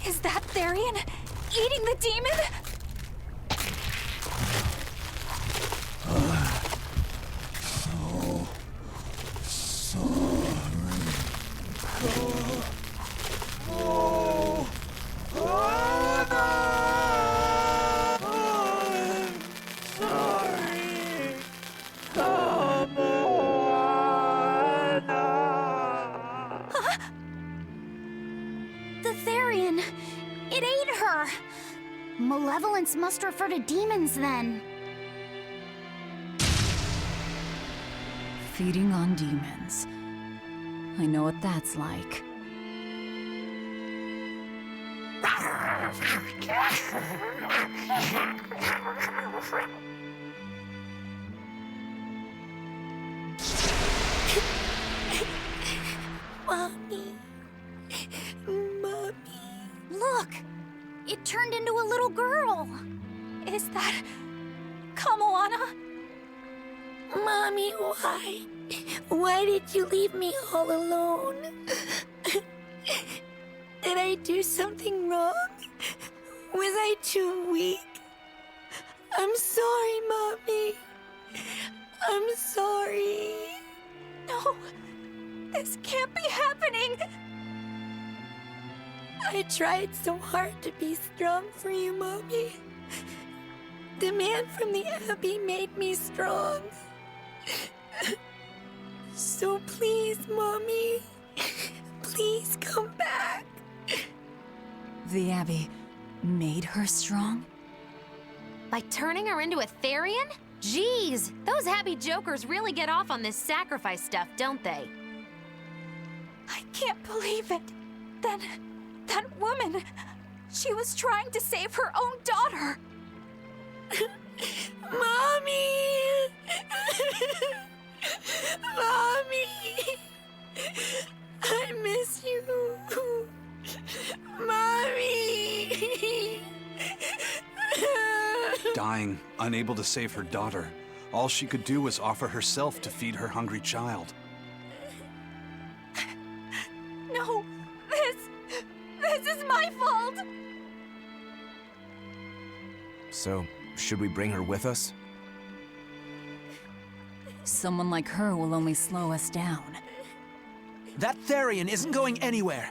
B: Is that Therian eating the demon?
E: The Therian! It ate her! Malevolence must refer to demons then.
B: Feeding on demons. I know what that's like.
E: Mommy. Mommy. Look! It turned into a little girl.
B: Is that Kamoana?
E: Mommy, why? Why did you leave me all alone? Did I do something wrong? Was I too weak? I'm sorry, Mommy. I'm sorry.
B: No! This can't be happening!
E: I tried so hard to be strong for you, Mommy. The man from the Abbey made me strong. So please, Mommy, please come back.
B: The Abbey made her strong?
H: By turning her into a Therian? Jeez, those happy jokers really get off on this sacrifice stuff, don't they?
B: I can't believe it. That woman, she was trying to save her own daughter.
E: Mommy! Mommy! I miss you. Mommy!
J: Dying, unable to save her daughter, all she could do was offer herself to feed her hungry child.
B: No, this is my fault.
D: So, should we bring her with us?
B: Someone like her will only slow us down.
A: That Therian isn't going anywhere.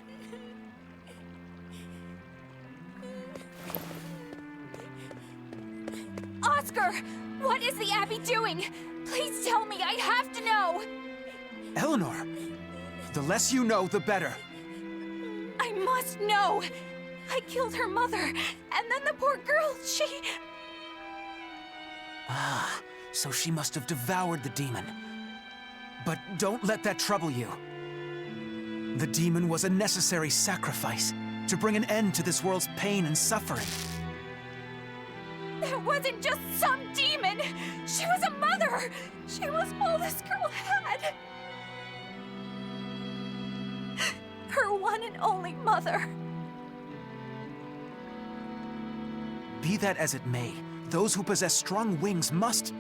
B: Oscar! What is the Abbey doing? Please tell me, I have to know!
J: Eleanor! The less you know, the better.
B: I must know! I killed her mother, and then the poor girl, she...
K: Ah, so she must have devoured the demon. But don't let that trouble you. The demon was a necessary sacrifice to bring an end to this world's pain and suffering.
B: That wasn't just some demon! She was a mother! She was all this girl had! Her one and only mother.
K: Be that as it may, those who possess strong wings must...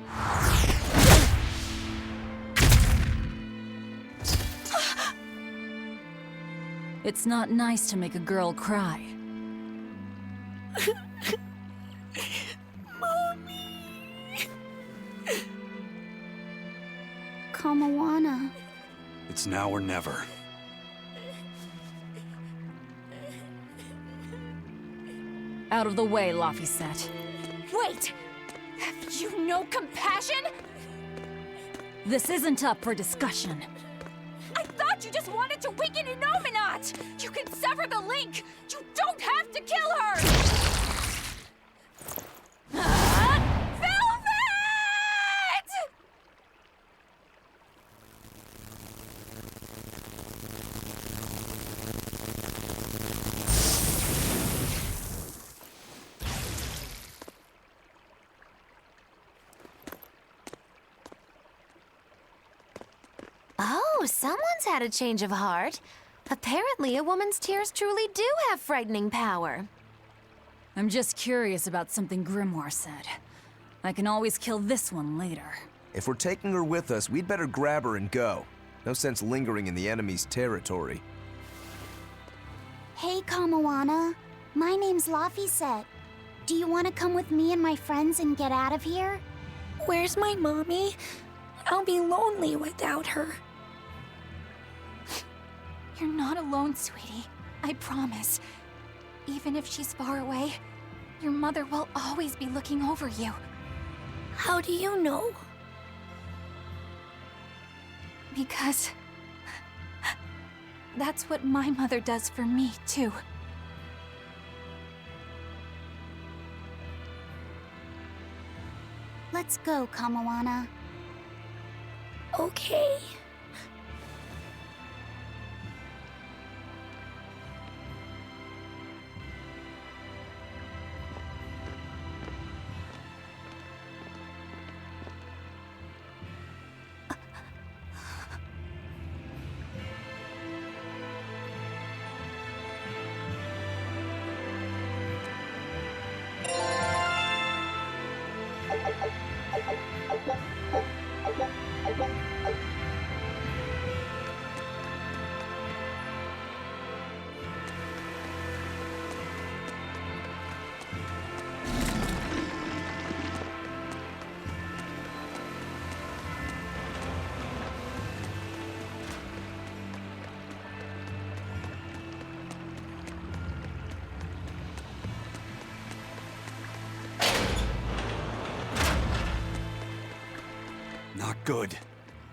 B: It's not nice to make a girl cry.
E: Kamawana.
J: It's now or never.
B: Out of the way, Laphicet. Wait! Have you no compassion? This isn't up for discussion. I thought you just wanted to weaken Innominat! You can sever the link! You don't have to kill her! Velvet!
H: Oh, someone's had a change of heart. Apparently, a woman's tears truly do have frightening power.
B: I'm just curious about something Grimoire said. I can always kill this one later.
D: If we're taking her with us, we'd better grab her and go. No sense lingering in the enemy's territory.
E: Hey, Kamawana. My name's Laphicet. Do you want to come with me and my friends and get out of here?
C: Where's my mommy? I'll be lonely without her.
I: You're not alone, sweetie. I promise. Even if she's far away, your mother will always be looking over you.
C: How do you know?
I: Because... that's what my mother does for me, too.
E: Let's go, Kamawana.
C: Okay.
J: Not good.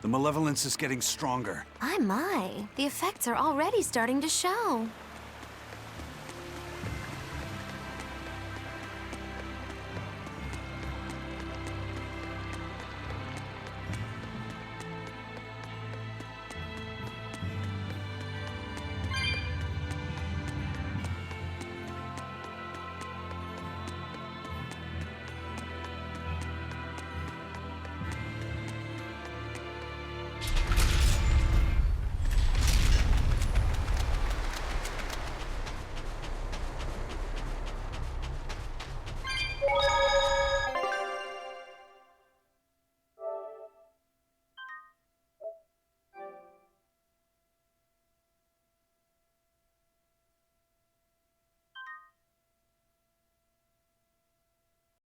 J: The malevolence is getting stronger.
H: My. The effects are already starting to show.